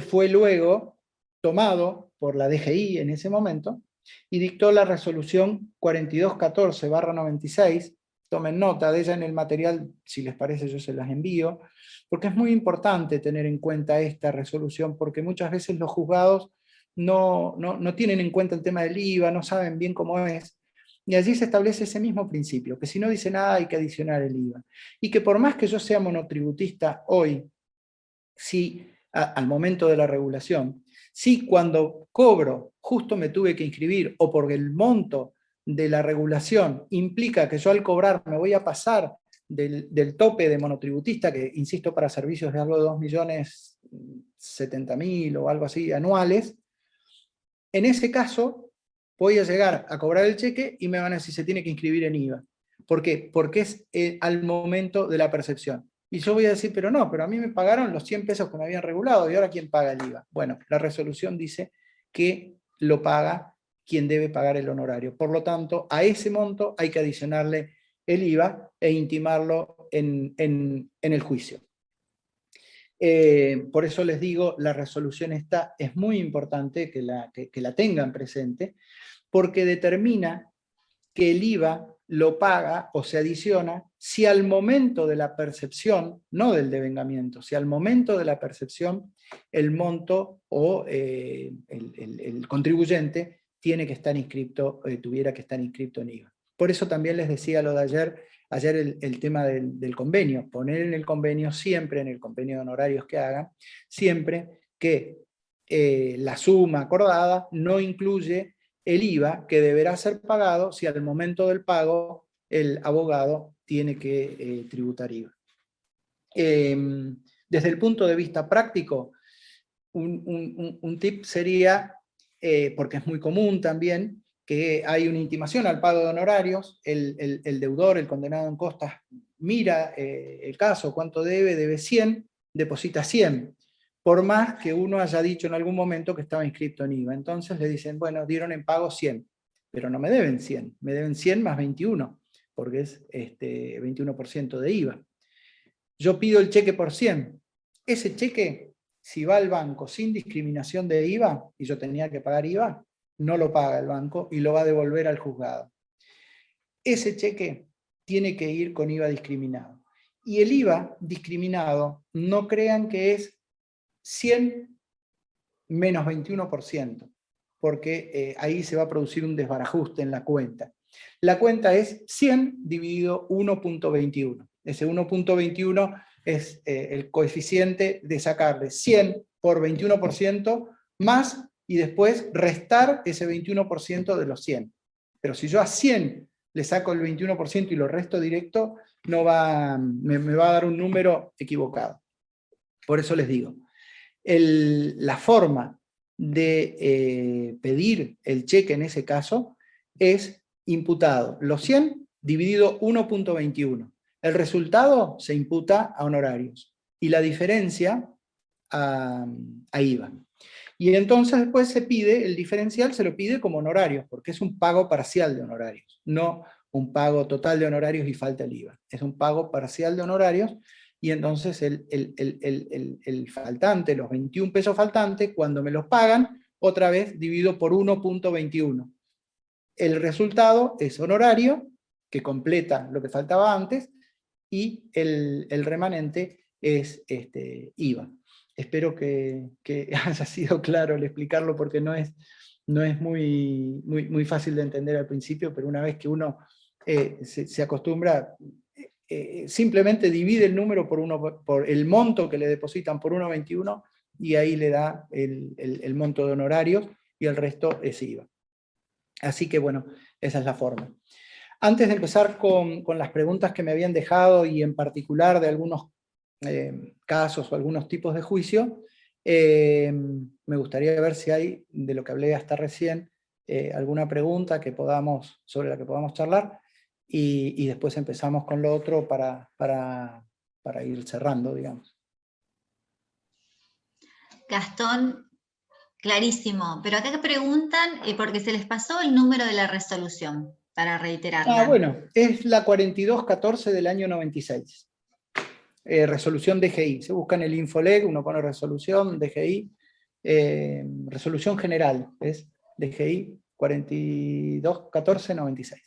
fue luego tomado por la DGI en ese momento y dictó la resolución 4214/96. Tomen nota de ella en el material, si les parece yo se las envío, porque es muy importante tener en cuenta esta resolución, porque muchas veces los juzgados no tienen en cuenta el tema del IVA, no saben bien cómo es, Y allí se establece ese mismo principio, que si no dice nada hay que adicionar el IVA. Y que por más que yo sea monotributista hoy, si al momento de la regulación, si cuando cobro justo me tuve que inscribir o porque el monto de la regulación implica que yo al cobrar me voy a pasar del tope de monotributista, que insisto para servicios de algo de 2.070.000 o algo así anuales, en ese caso voy a llegar a cobrar el cheque y me van a decir se tiene que inscribir en IVA. ¿Por qué? Porque es al momento de la percepción. Y yo voy a decir, pero no, pero a mí me pagaron los 100 pesos que me habían regulado, y ahora ¿quién paga el IVA? Bueno, la resolución dice que lo paga quien debe pagar el honorario. Por lo tanto, a ese monto hay que adicionarle el IVA e intimarlo en el juicio. Por eso les digo, la resolución esta es muy importante que la tengan presente, porque determina que el IVA lo paga o se adiciona si al momento de la percepción, no del devengamiento, si al momento de la percepción el monto o el contribuyente tiene que estar inscrito, tuviera que estar inscrito en IVA. Por eso también les decía lo de ayer el tema del convenio, poner en el convenio siempre, en el convenio de honorarios que hagan, siempre que la suma acordada no incluye el IVA que deberá ser pagado si al momento del pago el abogado tiene que tributar IVA. Desde el punto de vista práctico, un tip sería, porque es muy común también, que hay una intimación al pago de honorarios, el deudor, el condenado en costas, mira el caso, cuánto debe 100, deposita 100, por más que uno haya dicho en algún momento que estaba inscrito en IVA. Entonces le dicen, bueno, dieron en pago 100, pero no me deben 100, me deben 100 más 21, porque es 21% de IVA. Yo pido el cheque por 100. Ese cheque, si va al banco sin discriminación de IVA, y yo tenía que pagar IVA, no lo paga el banco y lo va a devolver al juzgado. Ese cheque tiene que ir con IVA discriminado. Y el IVA discriminado, no crean que es 100 menos 21%, porque ahí se va a producir un desbarajuste en la cuenta. La cuenta es 100 dividido 1.21. Ese 1.21 es el coeficiente de sacarle 100 por 21% más y después restar ese 21% de los 100. Pero si yo a 100 le saco el 21% y lo resto directo, no me va a dar un número equivocado. Por eso les digo, la forma de pedir el cheque en ese caso es imputado los 100 dividido 1.21. El resultado se imputa a honorarios y la diferencia a IVA. Y entonces después se pide, el diferencial se lo pide como honorarios, porque es un pago parcial de honorarios, no un pago total de honorarios y falta el IVA. Es un pago parcial de honorarios y entonces el faltante, los 21 pesos faltantes, cuando me los pagan, otra vez divido por 1.21. El resultado es honorario, que completa lo que faltaba antes, y el remanente es IVA. Espero que haya sido claro al explicarlo, porque no es muy fácil de entender al principio, pero una vez que uno se acostumbra, simplemente divide el número por el monto que le depositan por 1.21 y ahí le da el monto de honorarios y el resto es IVA. Así que bueno, esa es la forma. Antes de empezar con las preguntas que me habían dejado y en particular de algunos casos o algunos tipos de juicio, me gustaría ver si hay, de lo que hablé hasta recién, alguna pregunta sobre la que podamos charlar y después empezamos con lo otro para ir cerrando, digamos. Gastón, clarísimo, pero acá preguntan, porque se les pasó el número de la resolución, para reiterarla. Bueno, es la 4214 del año 96. Resolución DGI. Se busca en el Infoleg, uno pone resolución DGI, resolución general, es DGI 4214-96.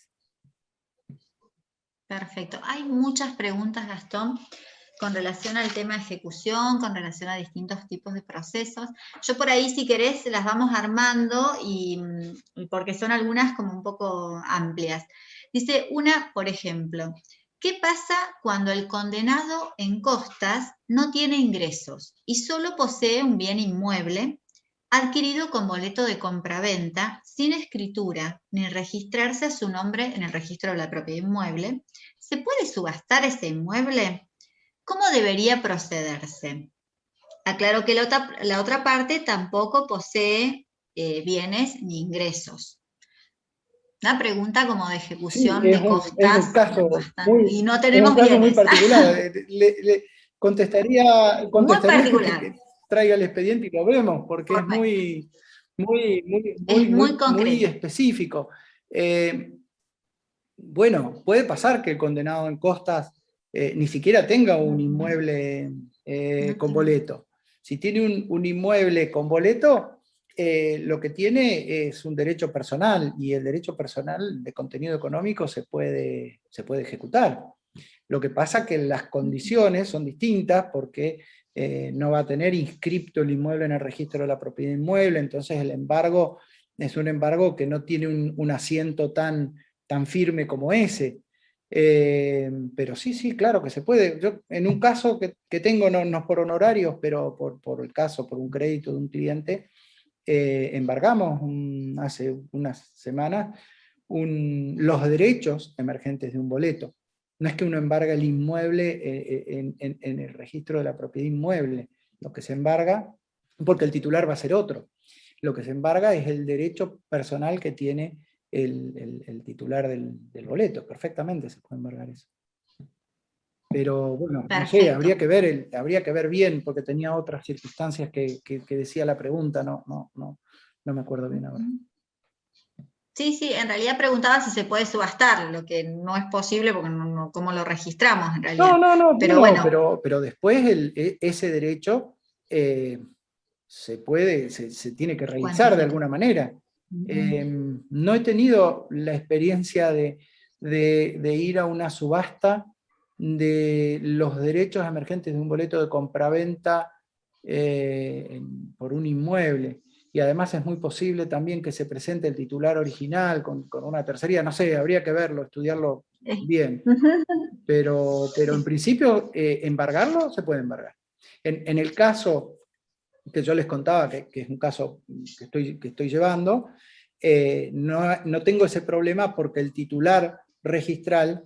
Perfecto. Hay muchas preguntas, Gastón. con relación al tema de ejecución, con relación a distintos tipos de procesos. Yo por ahí, si querés, las vamos armando y porque son algunas como un poco amplias. Dice una, por ejemplo, ¿qué pasa cuando el condenado en costas no tiene ingresos y solo posee un bien inmueble adquirido con boleto de compraventa, sin escritura, ni registrarse a su nombre en el registro de la propiedad inmueble? ¿Se puede subastar ese inmueble? ¿Cómo debería procederse? Aclaro que la otra parte tampoco posee bienes ni ingresos. Una pregunta como de Sí, ejecución de es un costas caso bastante, y no es un tenemos caso muy bienes. particular. Muy Contestaría particular. que traiga el expediente y lo vemos, porque es Es muy muy concreto. específico. Bueno, puede pasar que el condenado en costas ni siquiera tenga un inmueble con boleto. Si tiene un inmueble con boleto, lo que tiene es un derecho personal, y el derecho personal de contenido económico se puede ejecutar. Lo que pasa es que las condiciones son distintas, porque no va a tener inscripto el inmueble en el registro de la propiedad inmueble, entonces el embargo es un embargo que no tiene un asiento tan firme como ese. Pero sí, claro que se puede. Yo, en un caso que tengo, no por honorarios, pero por el caso, por un crédito de un cliente, embargamos hace unas semanas los derechos emergentes de un boleto. No es que uno embarga el inmueble en el registro de la propiedad inmueble. Lo que se embarga, porque el titular va a ser otro, lo que se embarga es el derecho personal que tiene el titular del boleto. Perfectamente se puede embargar eso. Pero bueno, no sé, Perfecto. habría que ver bien, porque tenía otras circunstancias que decía la pregunta, no me acuerdo bien ahora. Sí, en realidad preguntaba si se puede subastar, lo que no es posible porque ¿cómo lo registramos en realidad? Pero bueno. Pero después ese derecho se tiene que realizar de alguna manera. No he tenido la experiencia de ir a una subasta de los derechos emergentes de un boleto de compraventa por un inmueble. Y además es muy posible también que se presente el titular original con una tercería. No sé, habría que verlo, estudiarlo bien. Pero en principio, embargarlo se puede embargar. En el caso que yo les contaba, que es un caso que estoy llevando, no tengo ese problema, porque el titular registral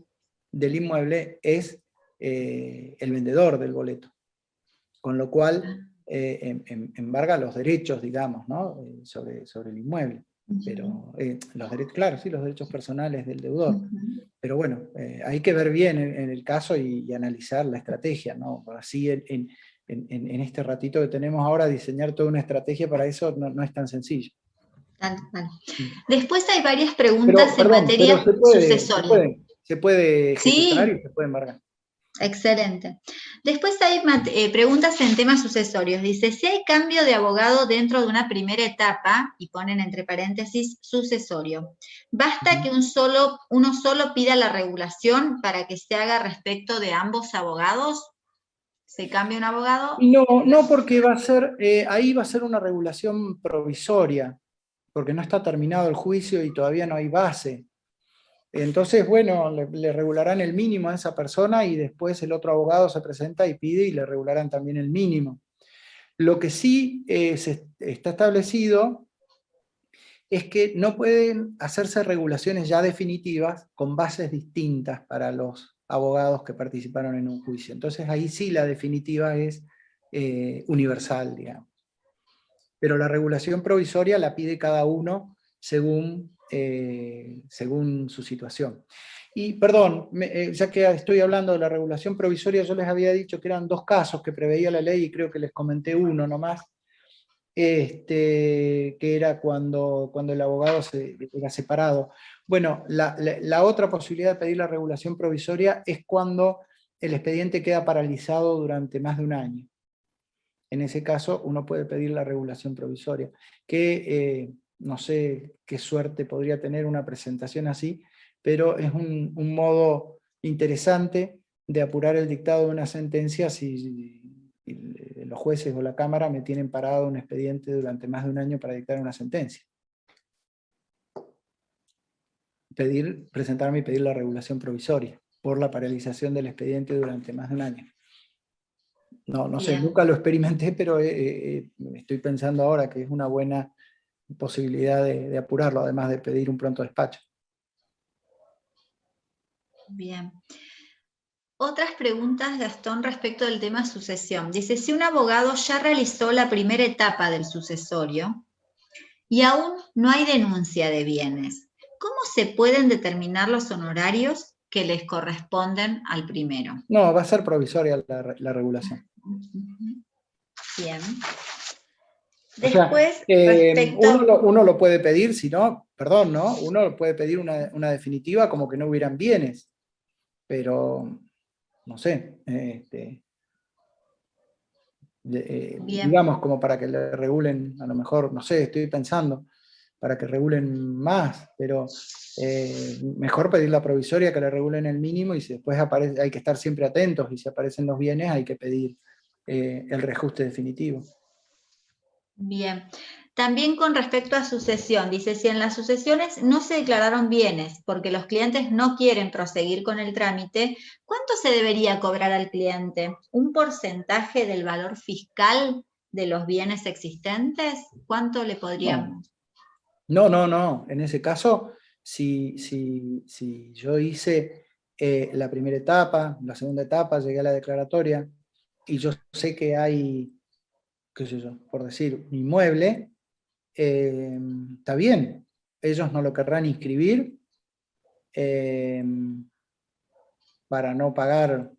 del inmueble es el vendedor del boleto, con lo cual embarga los derechos, digamos, ¿no? sobre el inmueble. Pero los derechos, claro, sí, los derechos personales del deudor. Pero bueno, hay que ver bien en el caso y analizar la estrategia, ¿no? Así en este ratito que tenemos ahora, diseñar toda una estrategia para eso no es tan sencillo. Vale. Después hay varias preguntas en materia sucesoria. Se puede ejecutar Sí, y se puede embargar. excelente. Después hay preguntas en temas sucesorios. Dice, si hay cambio de abogado dentro de una primera etapa, y ponen entre paréntesis sucesorio, ¿basta que uno solo pida la regulación para que se haga respecto de ambos abogados? ¿Se cambia un abogado? No, porque ahí va a ser una regulación provisoria, porque no está terminado el juicio y todavía no hay base. Entonces, bueno, le regularán el mínimo a esa persona, y después el otro abogado se presenta y pide y le regularán también el mínimo. Lo que sí está establecido es que no pueden hacerse regulaciones ya definitivas con bases distintas para los abogados que participaron en un juicio. Entonces ahí sí la definitiva es universal, digamos. Pero la regulación provisoria la pide cada uno según su situación. Y perdón, ya que estoy hablando de la regulación provisoria, yo les había dicho que eran 2 casos que preveía la ley, y creo que les comenté uno nomás, que era cuando el abogado era separado. Bueno, la otra posibilidad de pedir la regulación provisoria es cuando el expediente queda paralizado durante más de un año. En ese caso, uno puede pedir la regulación provisoria, que no sé qué suerte podría tener una presentación así, pero es un modo interesante de apurar el dictado de una sentencia si los jueces o la Cámara me tienen parado un expediente durante más de un año para dictar una sentencia. Presentarme y pedir la regulación provisoria por la paralización del expediente durante más de un año. No sé, nunca lo experimenté, pero estoy pensando ahora que es una buena posibilidad de apurarlo, además de pedir un pronto despacho. Bien. Otras preguntas, Gastón, respecto del tema sucesión. Dice, si un abogado ya realizó la primera etapa del sucesorio y aún no hay denuncia de bienes, ¿cómo se pueden determinar los honorarios que les corresponden al primero? No, va a ser provisoria la regulación. Bien. Después, o sea, respecto... uno lo puede pedir, si no, perdón, ¿no? Uno puede pedir una definitiva como que no hubieran bienes, pero no sé, digamos como para que le regulen, a lo mejor, no sé, estoy pensando, para que regulen más, pero mejor pedir la provisoria que le regulen el mínimo, y si después aparece, hay que estar siempre atentos, y si aparecen los bienes hay que pedir el reajuste definitivo. Bien. También con respecto a sucesión, dice, si en las sucesiones no se declararon bienes porque los clientes no quieren proseguir con el trámite, ¿cuánto se debería cobrar al cliente? ¿Un porcentaje del valor fiscal de los bienes existentes? ¿Cuánto le podríamos? No. En ese caso, si yo hice la primera etapa, la segunda etapa, llegué a la declaratoria, y yo sé que hay, qué sé yo, por decir, un inmueble, está bien, ellos no lo querrán inscribir para no pagar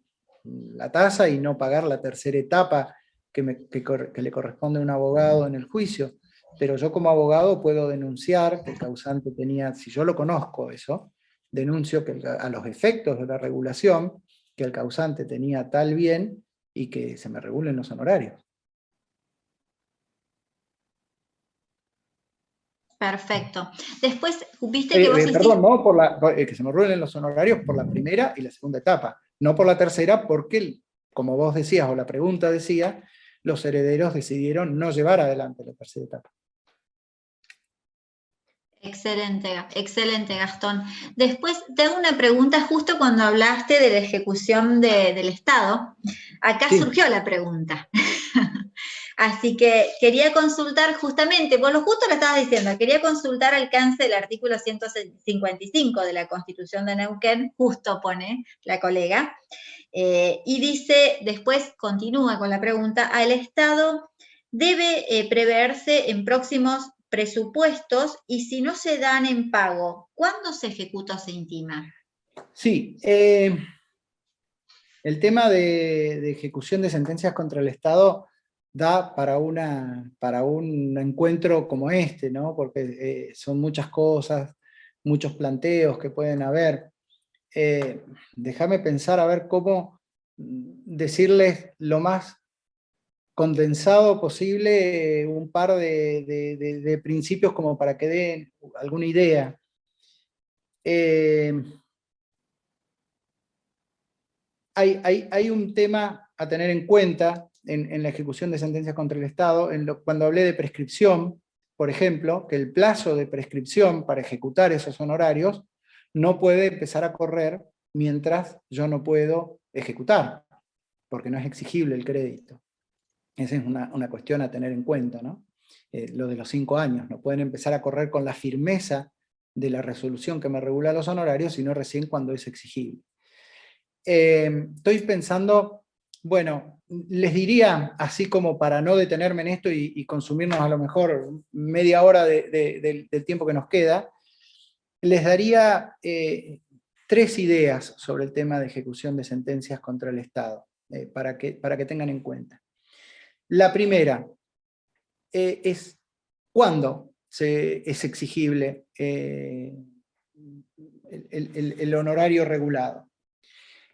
la tasa y no pagar la tercera etapa que le corresponde a un abogado en el juicio. Pero yo como abogado puedo denunciar que el causante tenía, si yo lo conozco eso, denuncio que a los efectos de la regulación, que el causante tenía tal bien y que se me regulen los honorarios. Perfecto. Después, viste que vos hiciste... Perdón, no que se me regulen los honorarios por la primera y la segunda etapa, no por la tercera, porque, como vos decías, o la pregunta decía, los herederos decidieron no llevar adelante la tercera etapa. Excelente, Gastón. Después te hago una pregunta justo cuando hablaste de la ejecución del Estado. Acá Sí. surgió la pregunta. Así que quería consultar justamente, vos lo justo lo estabas diciendo, quería consultar alcance del artículo 155 de la Constitución de Neuquén, justo pone la colega, y dice, después continúa con la pregunta, al Estado debe preverse en próximos presupuestos, y si no se dan en pago, ¿cuándo se ejecuta o se intima? Sí, el tema de ejecución de sentencias contra el Estado da para un encuentro como este, ¿no? Porque son muchas cosas, muchos planteos que pueden haber. Déjame pensar a ver cómo decirles lo más condensado posible un par de principios como para que den alguna idea. Hay un tema a tener en cuenta en la ejecución de sentencias contra el Estado, cuando hablé de prescripción, por ejemplo, que el plazo de prescripción para ejecutar esos honorarios no puede empezar a correr mientras yo no puedo ejecutar, porque no es exigible el crédito. Esa es una cuestión a tener en cuenta, ¿no? Lo de los 5 años, no pueden empezar a correr con la firmeza de la resolución que me regula los honorarios, sino recién cuando es exigible. Estoy pensando, bueno, les diría, así como para no detenerme en esto y consumirnos a lo mejor media hora del tiempo que nos queda, les daría 3 ideas sobre el tema de ejecución de sentencias contra el Estado, para que tengan en cuenta. La primera es cuándo es exigible el honorario regulado.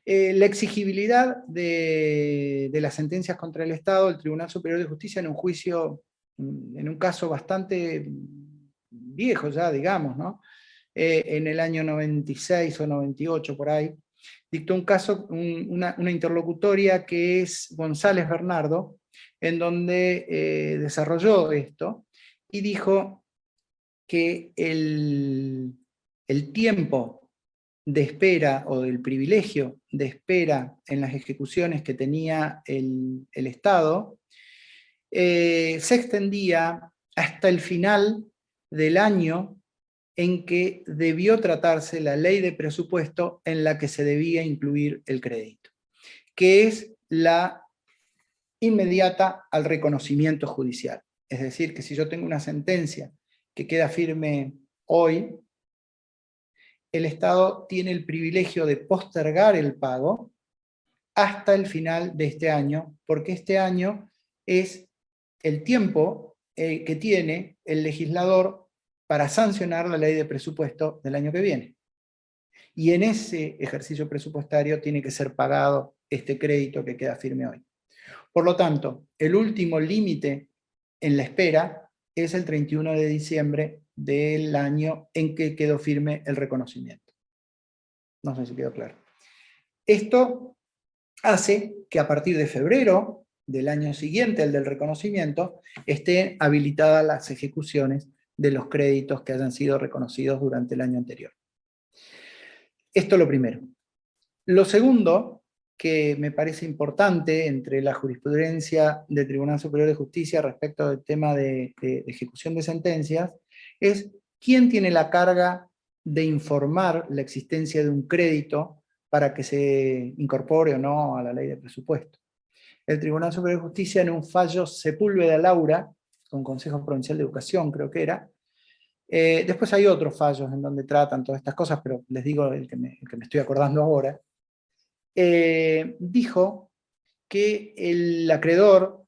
La exigibilidad de las sentencias contra el Estado, el Tribunal Superior de Justicia en un juicio, en un caso bastante viejo ya, digamos, ¿no? En el año 96 o 98 por ahí, dictó un caso, una interlocutoria que es González Bernardo, en donde desarrolló esto y dijo que el tiempo de espera o del privilegio de espera en las ejecuciones que tenía el Estado se extendía hasta el final del año en que debió tratarse la ley de presupuesto en la que se debía incluir el crédito, que es la inmediata al reconocimiento judicial. Es decir, que si yo tengo una sentencia que queda firme hoy, el Estado tiene el privilegio de postergar el pago hasta el final de este año, porque este año es el tiempo que tiene el legislador para sancionar la ley de presupuesto del año que viene. Y en ese ejercicio presupuestario tiene que ser pagado este crédito que queda firme hoy. Por lo tanto, el último límite en la espera es el 31 de diciembre del año en que quedó firme el reconocimiento. No sé si quedó claro. Esto hace que a partir de febrero del año siguiente, el del reconocimiento, estén habilitadas las ejecuciones de los créditos que hayan sido reconocidos durante el año anterior. Esto es lo primero. Lo segundo, que me parece importante entre la jurisprudencia del Tribunal Superior de Justicia respecto del tema de ejecución de sentencias, es quién tiene la carga de informar la existencia de un crédito para que se incorpore o no a la ley de presupuesto. El Tribunal Superior de Justicia, en un fallo Sepúlveda Laura, con Consejo Provincial de Educación creo que era, después hay otros fallos en donde tratan todas estas cosas, pero les digo el que me estoy acordando ahora, dijo que el acreedor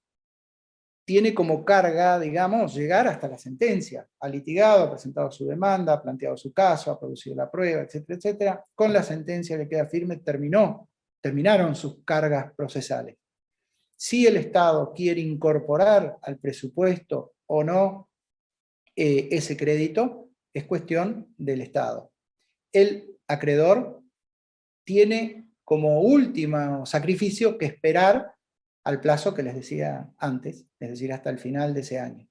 tiene como carga, digamos, llegar hasta la sentencia. Ha litigado, ha presentado su demanda, ha planteado su caso, ha producido la prueba, etcétera, etcétera. Con la sentencia que queda firme terminaron sus cargas procesales. Si el Estado quiere incorporar al presupuesto o no ese crédito, es cuestión del Estado. El acreedor tiene como último sacrificio que esperar al plazo que les decía antes, es decir, hasta el final de ese año.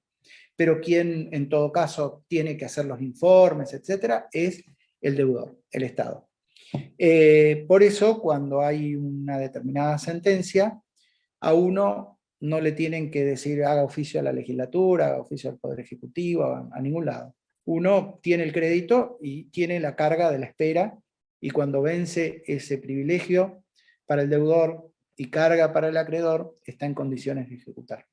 Pero quien en todo caso tiene que hacer los informes, etcétera, es el deudor, el Estado. Por eso, cuando hay una determinada sentencia, a uno no le tienen que decir haga oficio a la legislatura, haga oficio al Poder Ejecutivo, a ningún lado. Uno tiene el crédito y tiene la carga de la espera, y cuando vence ese privilegio para el deudor y carga para el acreedor, está en condiciones de ejecutar.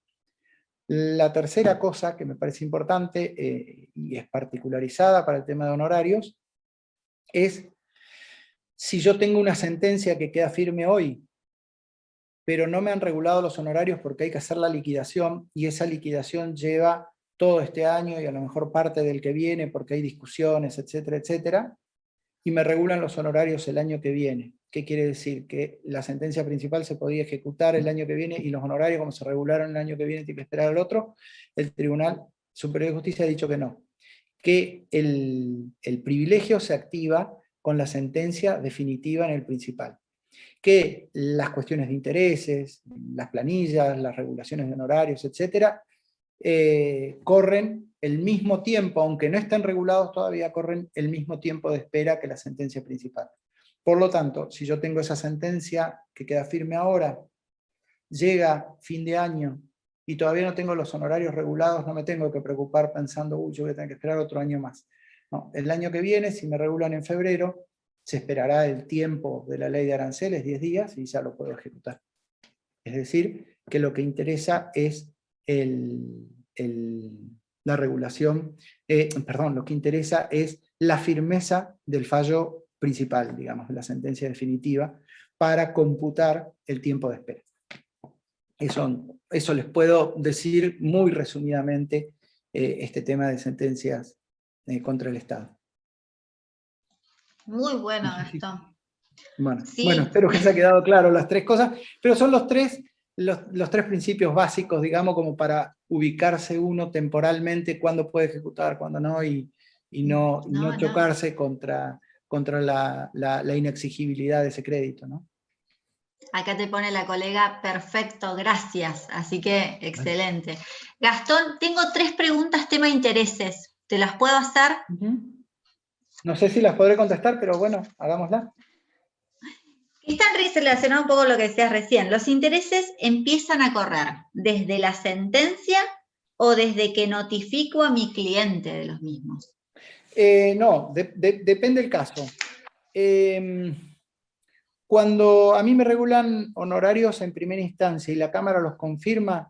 La tercera cosa que me parece importante y es particularizada para el tema de honorarios es si yo tengo una sentencia que queda firme hoy, pero no me han regulado los honorarios porque hay que hacer la liquidación, y esa liquidación lleva todo este año y a lo mejor parte del que viene porque hay discusiones, etcétera, etcétera, y me regulan los honorarios el año que viene. ¿Qué quiere decir? Que la sentencia principal se podía ejecutar el año que viene y los honorarios, como se regularon el año que viene, tiene que esperar al otro. El Tribunal Superior de Justicia ha dicho que no, que el privilegio se activa con la sentencia definitiva en el principal, que las cuestiones de intereses, las planillas, las regulaciones de honorarios, etcétera, corren el mismo tiempo, aunque no estén regulados todavía, corren el mismo tiempo de espera que la sentencia principal. Por lo tanto, si yo tengo esa sentencia que queda firme ahora, llega fin de año y todavía no tengo los honorarios regulados, no me tengo que preocupar pensando, uy, yo voy a tener que esperar otro año más. No, el año que viene, si me regulan en febrero, se esperará el tiempo de la ley de aranceles, 10 días, y ya lo puedo ejecutar. Es decir, que lo que interesa es la regulación, lo que interesa es la firmeza del fallo principal, digamos, de la sentencia definitiva, para computar el tiempo de espera. Eso les puedo decir muy resumidamente este tema de sentencias contra el Estado. Muy bueno, Gastón. Bueno, Sí. bueno, espero que se haya quedado claro las tres cosas, pero son los tres principios básicos, digamos, como para ubicarse uno temporalmente, cuándo puede ejecutar, cuándo no, y no chocarse contra contra la inexigibilidad de ese crédito, ¿no? Acá te pone la colega, perfecto, gracias, así que excelente. Gastón, tengo 3 preguntas tema intereses, ¿te las puedo hacer? No sé si las podré contestar, pero bueno, hagámoslas. Están relacionados un poco con lo que decías recién. ¿Los intereses empiezan a correr desde la sentencia o desde que notifico a mi cliente de los mismos? No, depende del caso. Cuando a mí me regulan honorarios en primera instancia y la Cámara los confirma,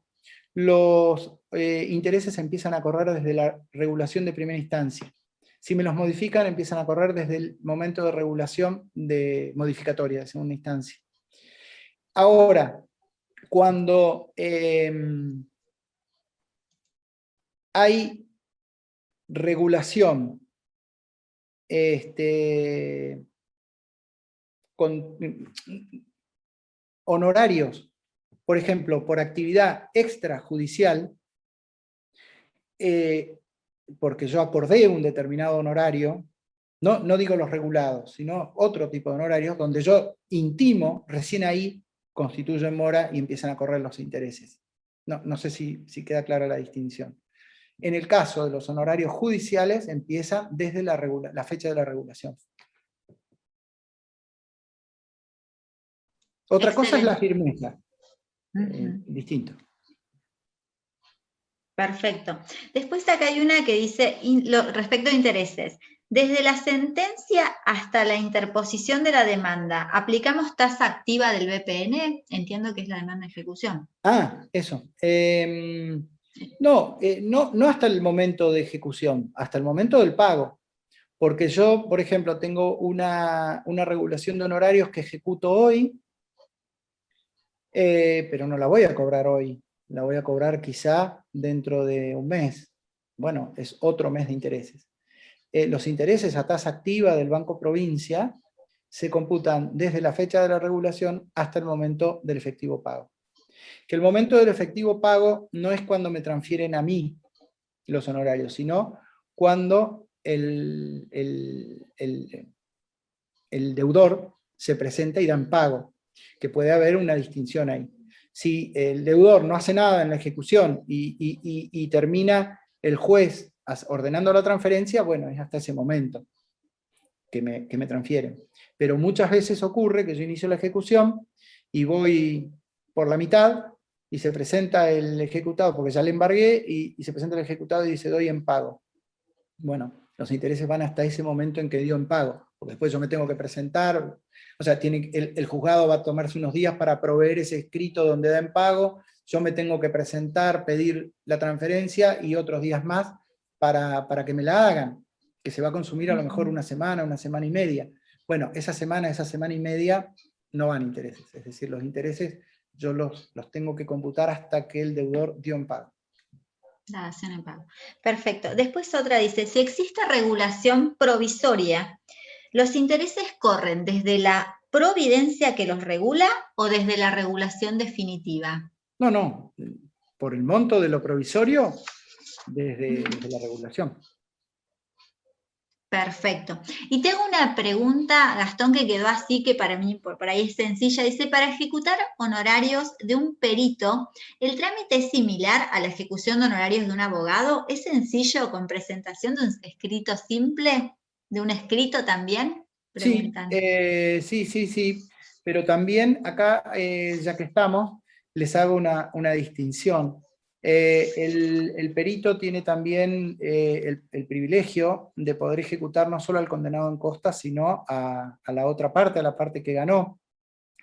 los intereses empiezan a correr desde la regulación de primera instancia. Si me los modifican, empiezan a correr desde el momento de regulación modificatoria de segunda instancia. Ahora, cuando hay regulación con honorarios, por ejemplo, por actividad extrajudicial, porque yo acordé un determinado honorario, no digo los regulados, sino otro tipo de honorarios, donde yo intimo, recién ahí constituyo en mora y empiezan a correr los intereses. No sé si queda clara la distinción. En el caso de los honorarios judiciales, empieza desde la fecha de la regulación. Otra cosa es la firmeza. Distinto. Perfecto. Después acá hay una que dice, respecto a intereses, desde la sentencia hasta la interposición de la demanda, ¿aplicamos tasa activa del BPN? Entiendo que es la demanda de ejecución. Ah, eso. No hasta el momento de ejecución, hasta el momento del pago. Porque yo, por ejemplo, tengo una regulación de honorarios que ejecuto hoy, pero no la voy a cobrar hoy. La voy a cobrar quizá dentro de un mes. Bueno, es otro mes de intereses. Los intereses a tasa activa del Banco Provincia se computan desde la fecha de la regulación hasta el momento del efectivo pago. Que el momento del efectivo pago no es cuando me transfieren a mí los honorarios, sino cuando el deudor se presenta y da en pago, que puede haber una distinción ahí. Si el deudor no hace nada en la ejecución y termina el juez ordenando la transferencia, bueno, es hasta ese momento que me transfieren. Pero muchas veces ocurre que yo inicio la ejecución y voy por la mitad y se presenta el ejecutado, porque ya le embargué, y se presenta el ejecutado y dice doy en pago. Bueno, los intereses van hasta ese momento en que dio en pago, porque después yo me tengo que presentar, o sea, el juzgado va a tomarse unos días para proveer ese escrito donde da en pago, yo me tengo que presentar, pedir la transferencia y otros días más para que me la hagan, que se va a consumir a lo mejor una semana y media. Bueno, esa semana y media no van intereses, es decir, los intereses yo los tengo que computar hasta que el deudor dio en pago. La dación en pago. Perfecto. Después otra dice, si existe regulación provisoria, ¿los intereses corren desde la providencia que los regula o desde la regulación definitiva? No, por el monto de lo provisorio, desde la regulación. Perfecto. Y tengo una pregunta, Gastón, que quedó así, que para mí por ahí es sencilla. Dice, para ejecutar honorarios de un perito, ¿el trámite es similar a la ejecución de honorarios de un abogado? ¿Es sencillo con presentación de un escrito simple? ¿De un escrito también? Preguntan. Sí. Pero también acá, ya que estamos, les hago una distinción. El perito tiene también el privilegio de poder ejecutar no solo al condenado en costa, sino a la otra parte, a la parte que ganó,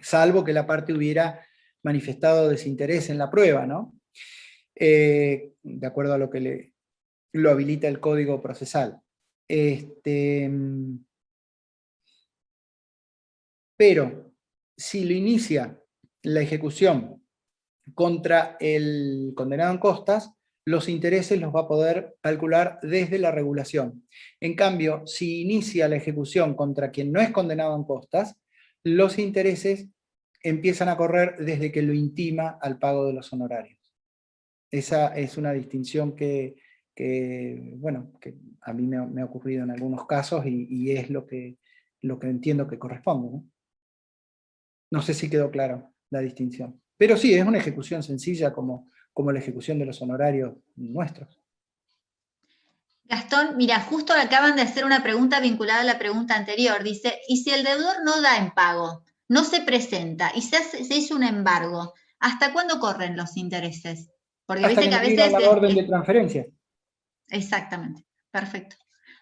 salvo que la parte hubiera manifestado desinterés en la prueba, ¿no? De acuerdo a lo que lo habilita el Código Procesal. Pero si lo inicia la ejecución contra el condenado en costas, los intereses los va a poder calcular desde la regulación. En cambio, si inicia la ejecución contra quien no es condenado en costas, los intereses empiezan a correr desde que lo intima al pago de los honorarios. Esa es una distinción que a mí me ha ocurrido en algunos casos y es lo que lo que entiendo que corresponde, ¿no? No sé si quedó claro la distinción. Pero sí, es una ejecución sencilla como la ejecución de los honorarios nuestros. Gastón, mira, justo acaban de hacer una pregunta vinculada a la pregunta anterior. Dice, ¿y si el deudor no da en pago, no se presenta y se hizo un embargo, ¿hasta cuándo corren los intereses? Porque Hasta viste que que me a digan veces la orden de transferencia. exactamente, perfecto.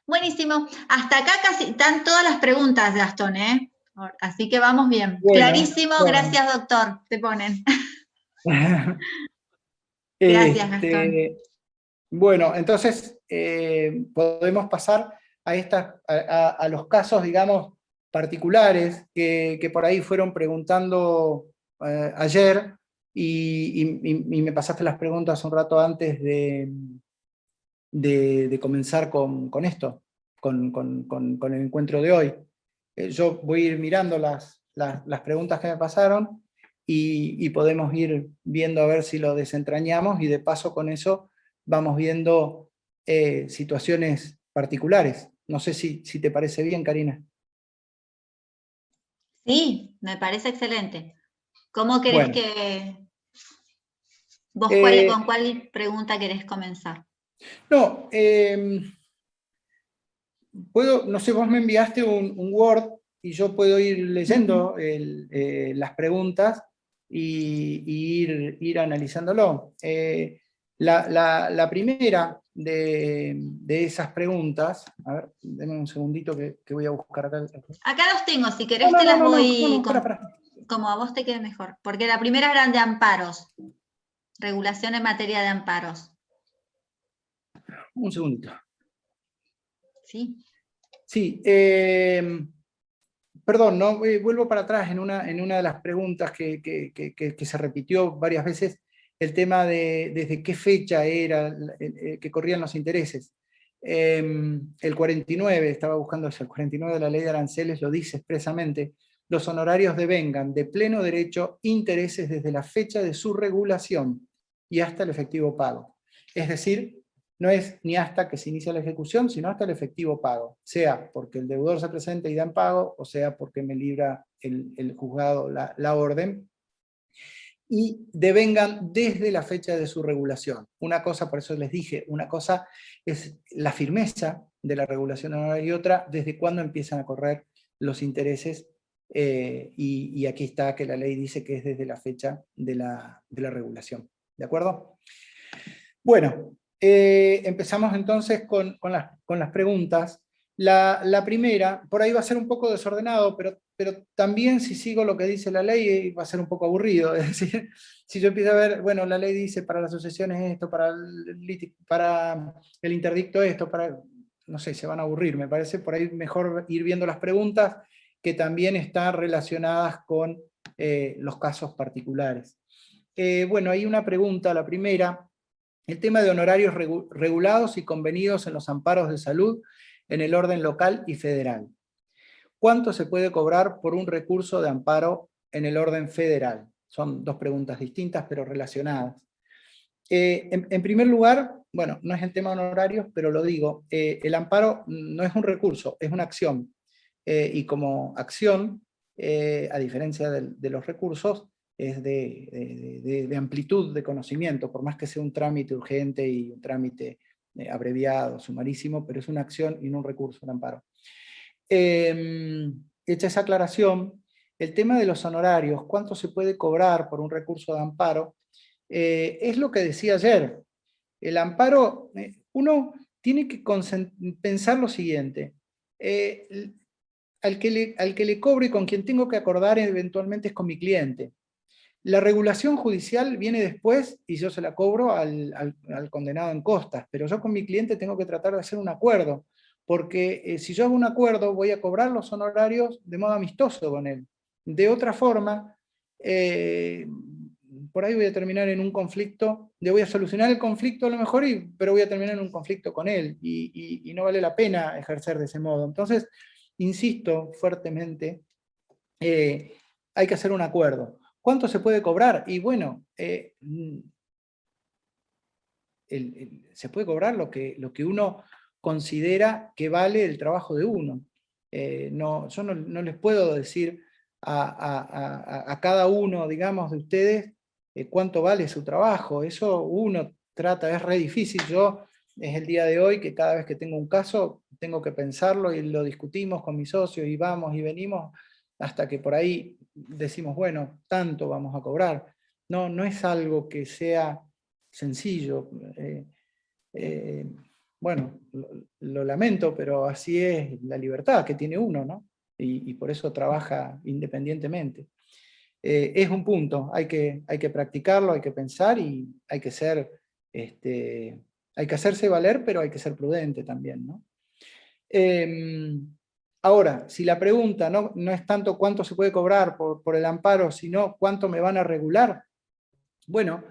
Buenísimo. Hasta acá casi están todas las preguntas, Gastón, ¿eh? Así que vamos bien. Bueno, Clarísimo, bueno. gracias, doctor. Te ponen. Gracias, Gastón. Este, bueno, entonces podemos pasar a los casos, digamos, particulares que por ahí fueron preguntando ayer y me pasaste las preguntas un rato antes de comenzar con esto, con el encuentro de hoy. Yo voy a ir mirando las preguntas que me pasaron y podemos ir viendo a ver si lo desentrañamos y de paso con eso vamos viendo situaciones particulares. No sé si te parece bien, Karina. Sí, me parece excelente. ¿Cómo querés Bueno, que... ¿Vos eh, con cuál pregunta querés comenzar? no, no sé, vos me enviaste un Word y yo puedo ir leyendo las preguntas y ir analizándolo. La primera de esas preguntas, a ver, denme un segundito que voy a buscar acá. Acá los tengo, si No, querés no, te no, las no, no, no, voy no, para. como a vos te quede mejor. Porque la primera eran de amparos, regulación en materia de amparos. Un segundito. ¿Sí? Sí, perdón, no, vuelvo para atrás en una de las preguntas que se repitió varias veces, el tema de desde qué fecha era que corrían los intereses. El 49, estaba buscando eso, el 49 de la ley de aranceles lo dice expresamente, los honorarios devengan de pleno derecho intereses desde la fecha de su regulación y hasta el efectivo pago. Es decir, no es ni hasta que se inicia la ejecución, sino hasta el efectivo pago, sea porque el deudor se presenta y da en pago, o sea porque me libra el juzgado la orden, y devengan desde la fecha de su regulación. Una cosa, por eso les dije, una cosa es la firmeza de la regulación honoraria y otra desde cuándo empiezan a correr los intereses, y aquí está que la ley dice que es desde la fecha de la regulación. ¿De acuerdo? Bueno, empezamos entonces con las preguntas. La primera, por ahí va a ser un poco desordenado, pero también si sigo lo que dice la ley va a ser un poco aburrido. Es decir, si yo empiezo a ver, bueno, la ley dice para las asociaciones esto, para el interdicto esto, no sé, se van a aburrir. Me parece por ahí mejor ir viendo las preguntas que también están relacionadas con los casos particulares. Bueno, hay una pregunta, la primera. El tema de honorarios regulados y convenidos en los amparos de salud en el orden local y federal. ¿Cuánto se puede cobrar por un recurso de amparo en el orden federal? Son dos preguntas distintas pero relacionadas. En primer lugar, bueno, no es el tema de honorarios, pero lo digo, el amparo no es un recurso, es una acción. Y como acción, a diferencia de los recursos, es de amplitud de conocimiento, por más que sea un trámite urgente y un trámite abreviado, sumarísimo, pero es una acción y no un recurso, un amparo. Hecha esa aclaración, el tema de los honorarios, cuánto se puede cobrar por un recurso de amparo, es lo que decía ayer. El amparo, uno tiene que pensar lo siguiente. Al que le cobre y con quien tengo que acordar eventualmente es con mi cliente. La regulación judicial viene después y yo se la cobro al condenado en costas, pero yo con mi cliente tengo que tratar de hacer un acuerdo, porque si yo hago un acuerdo voy a cobrar los honorarios de modo amistoso con él. De otra forma, por ahí voy a terminar en un conflicto, le voy a solucionar el conflicto a lo mejor, pero voy a terminar en un conflicto con él y no vale la pena ejercer de ese modo. Entonces, insisto fuertemente, hay que hacer un acuerdo. ¿Cuánto se puede cobrar? Y bueno, se puede cobrar lo que uno considera que vale el trabajo de uno. Yo no les puedo decir a cada uno, digamos, de ustedes cuánto vale su trabajo. Eso uno trata, es re difícil. Es el día de hoy que cada vez que tengo un caso, tengo que pensarlo y lo discutimos con mis socios y vamos y venimos hasta que por ahí decimos, bueno, tanto vamos a cobrar. No es algo que sea sencillo. Bueno, lo lamento, pero así es la libertad que tiene uno, ¿no? Y por eso trabaja independientemente. Es un punto, hay que practicarlo, hay que pensar y hay que hay que hacerse valer, pero hay que ser prudente también, ¿no? Ahora, si la pregunta no es tanto cuánto se puede cobrar por el amparo, sino cuánto me van a regular, bueno,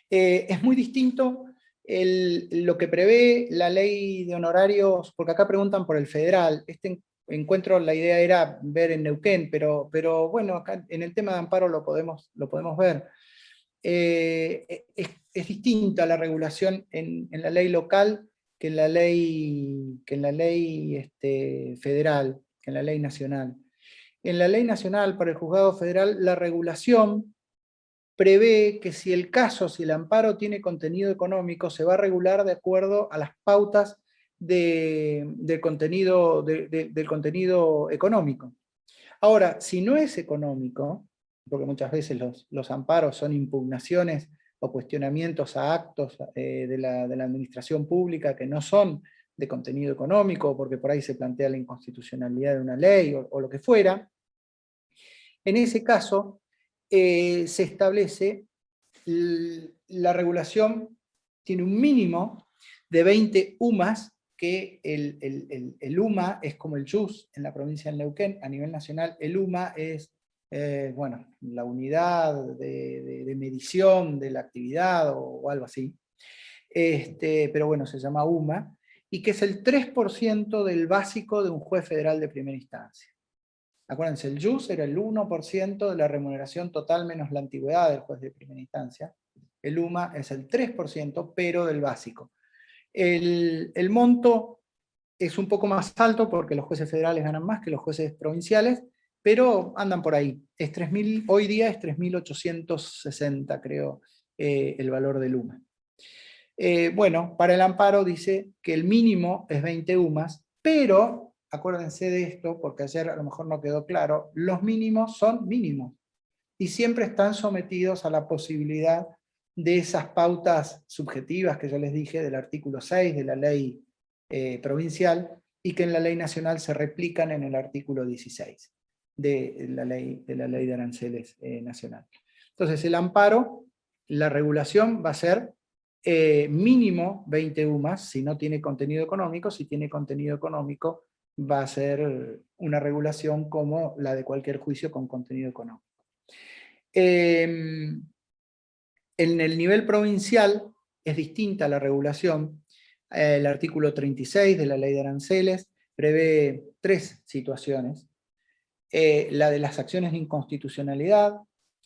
es muy distinto lo que prevé la ley de honorarios, porque acá preguntan por el federal. Este encuentro, la idea era ver en Neuquén, pero bueno, acá en el tema de amparo lo podemos ver. Es distinta la regulación en la ley local que en la ley, federal, que en la ley nacional. En la ley nacional, para el juzgado federal, la regulación prevé que si el amparo tiene contenido económico, se va a regular de acuerdo a las pautas del contenido económico. Ahora, si no es económico, porque muchas veces los amparos son impugnaciones o cuestionamientos a actos de la administración pública que no son de contenido económico, porque por ahí se plantea la inconstitucionalidad de una ley o lo que fuera, en ese caso se establece la regulación tiene un mínimo de 20 UMAS, que el UMA es como el JUS en la provincia de Neuquén. A nivel nacional, el UMA es bueno, la unidad de medición de la actividad o algo así. Pero bueno, se llama UMA, y que es el 3% del básico de un juez federal de primera instancia. Acuérdense, el JUS era el 1% de la remuneración total menos la antigüedad del juez de primera instancia. El UMA es el 3%, pero del básico. El monto es un poco más alto porque los jueces federales ganan más que los jueces provinciales, pero andan por ahí. Hoy día es 3.860, creo, el valor del UMA. Bueno, para el amparo dice que el mínimo es 20 UMAS, pero acuérdense de esto, porque ayer a lo mejor no quedó claro, los mínimos son mínimos y siempre están sometidos a la posibilidad de esas pautas subjetivas que yo les dije del artículo 6 de la ley provincial y que en la ley nacional se replican en el artículo 16 de la ley de aranceles nacional. Entonces el amparo, la regulación va a ser mínimo 20 UMAS si no tiene contenido económico. Si tiene contenido económico va a ser una regulación como la de cualquier juicio con contenido económico. En el nivel provincial es distinta la regulación. El artículo 36 de la ley de aranceles prevé 3 situaciones. La de las acciones de inconstitucionalidad.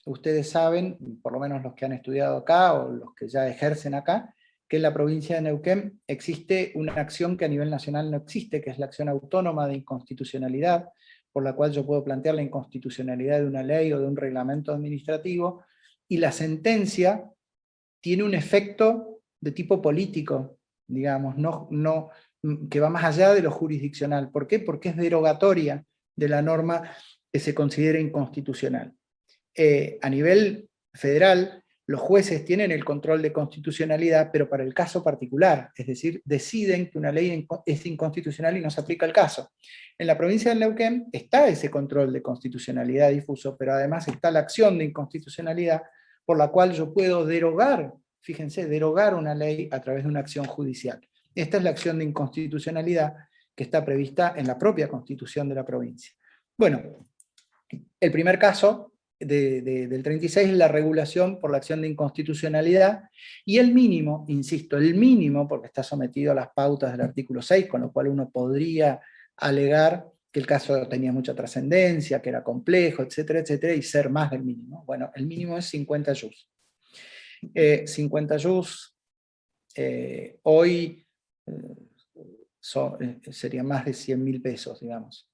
Ustedes saben, por lo menos los que han estudiado acá o los que ya ejercen acá, que en la provincia de Neuquén existe una acción que a nivel nacional no existe, que es la acción autónoma de inconstitucionalidad, por la cual yo puedo plantear la inconstitucionalidad de una ley o de un reglamento administrativo, y la sentencia tiene un efecto de tipo político, digamos, que va más allá de lo jurisdiccional. ¿Por qué? Porque es derogatoria de la norma que se considera inconstitucional. A nivel federal, los jueces tienen el control de constitucionalidad, pero para el caso particular, es decir, deciden que una ley es inconstitucional y no se aplica al caso. En la provincia de Neuquén está ese control de constitucionalidad difuso, pero además está la acción de inconstitucionalidad por la cual yo puedo derogar, fíjense, derogar una ley a través de una acción judicial. Esta es la acción de inconstitucionalidad que está prevista en la propia Constitución de la provincia. Bueno, el primer caso del 36 es la regulación por la acción de inconstitucionalidad, y el mínimo, insisto, el mínimo, porque está sometido a las pautas del artículo 6, con lo cual uno podría alegar que el caso tenía mucha trascendencia, que era complejo, etcétera, etcétera, y ser más del mínimo. Bueno, el mínimo es 50 jus. 50 jus hoy serían más de 100.000 pesos, digamos.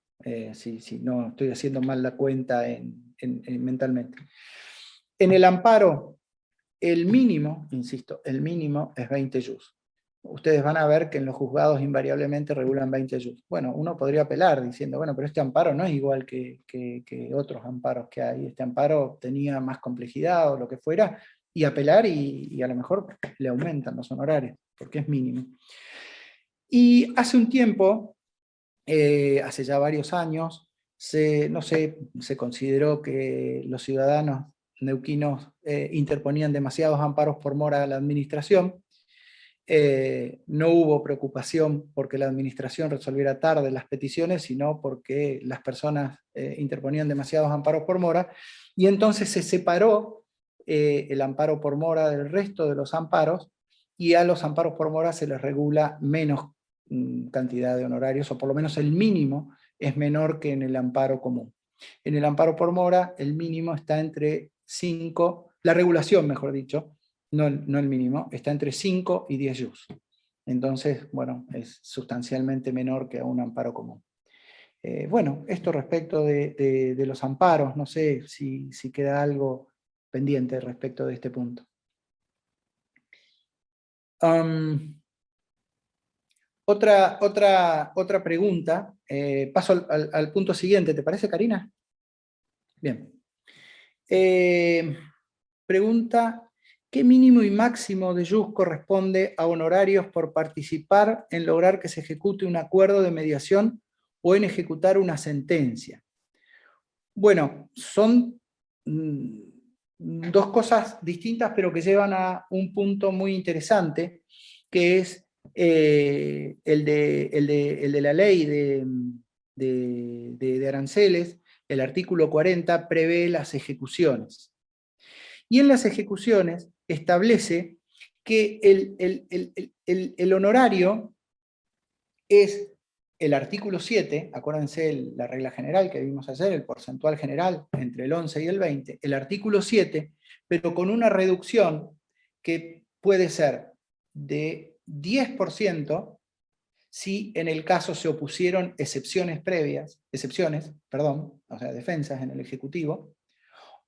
si no estoy haciendo mal la cuenta mentalmente. En el amparo, el mínimo, insisto, el mínimo es 20 jus. Ustedes van a ver que en los juzgados invariablemente regulan 20 jus. Bueno, uno podría apelar diciendo, bueno, pero este amparo no es igual que otros amparos que hay. Este amparo tenía más complejidad o lo que fuera, y apelar y a lo mejor le aumentan los honorarios, porque es mínimo. Y hace un tiempo, hace ya varios años, se consideró que los ciudadanos neuquinos interponían demasiados amparos por mora a la administración. No hubo preocupación porque la administración resolviera tarde las peticiones, sino porque las personas interponían demasiados amparos por mora, y entonces se separó el amparo por mora del resto de los amparos, y a los amparos por mora se les regula menos cantidad de honorarios, o por lo menos el mínimo es menor que en el amparo común. En el amparo por mora el mínimo está entre 5, la regulación mejor dicho, no el mínimo, está entre 5 y 10 jus. Entonces, bueno, es sustancialmente menor que a un amparo común. Bueno, esto respecto de los amparos, no sé si queda algo pendiente respecto de este punto. Otra pregunta, paso al punto siguiente, ¿te parece, Karina? Bien. Pregunta, ¿qué mínimo y máximo de jus corresponde a honorarios por participar en lograr que se ejecute un acuerdo de mediación o en ejecutar una sentencia? Bueno, son dos cosas distintas, pero que llevan a un punto muy interesante, que es el de la ley de aranceles. El artículo 40 prevé las ejecuciones. Y en las ejecuciones establece que el honorario es el artículo 7, acuérdense la regla general que vimos ayer, el porcentual general entre el 11 y el 20, el artículo 7, pero con una reducción que puede ser de 10% si en el caso se opusieron excepciones, o sea, defensas en el Ejecutivo,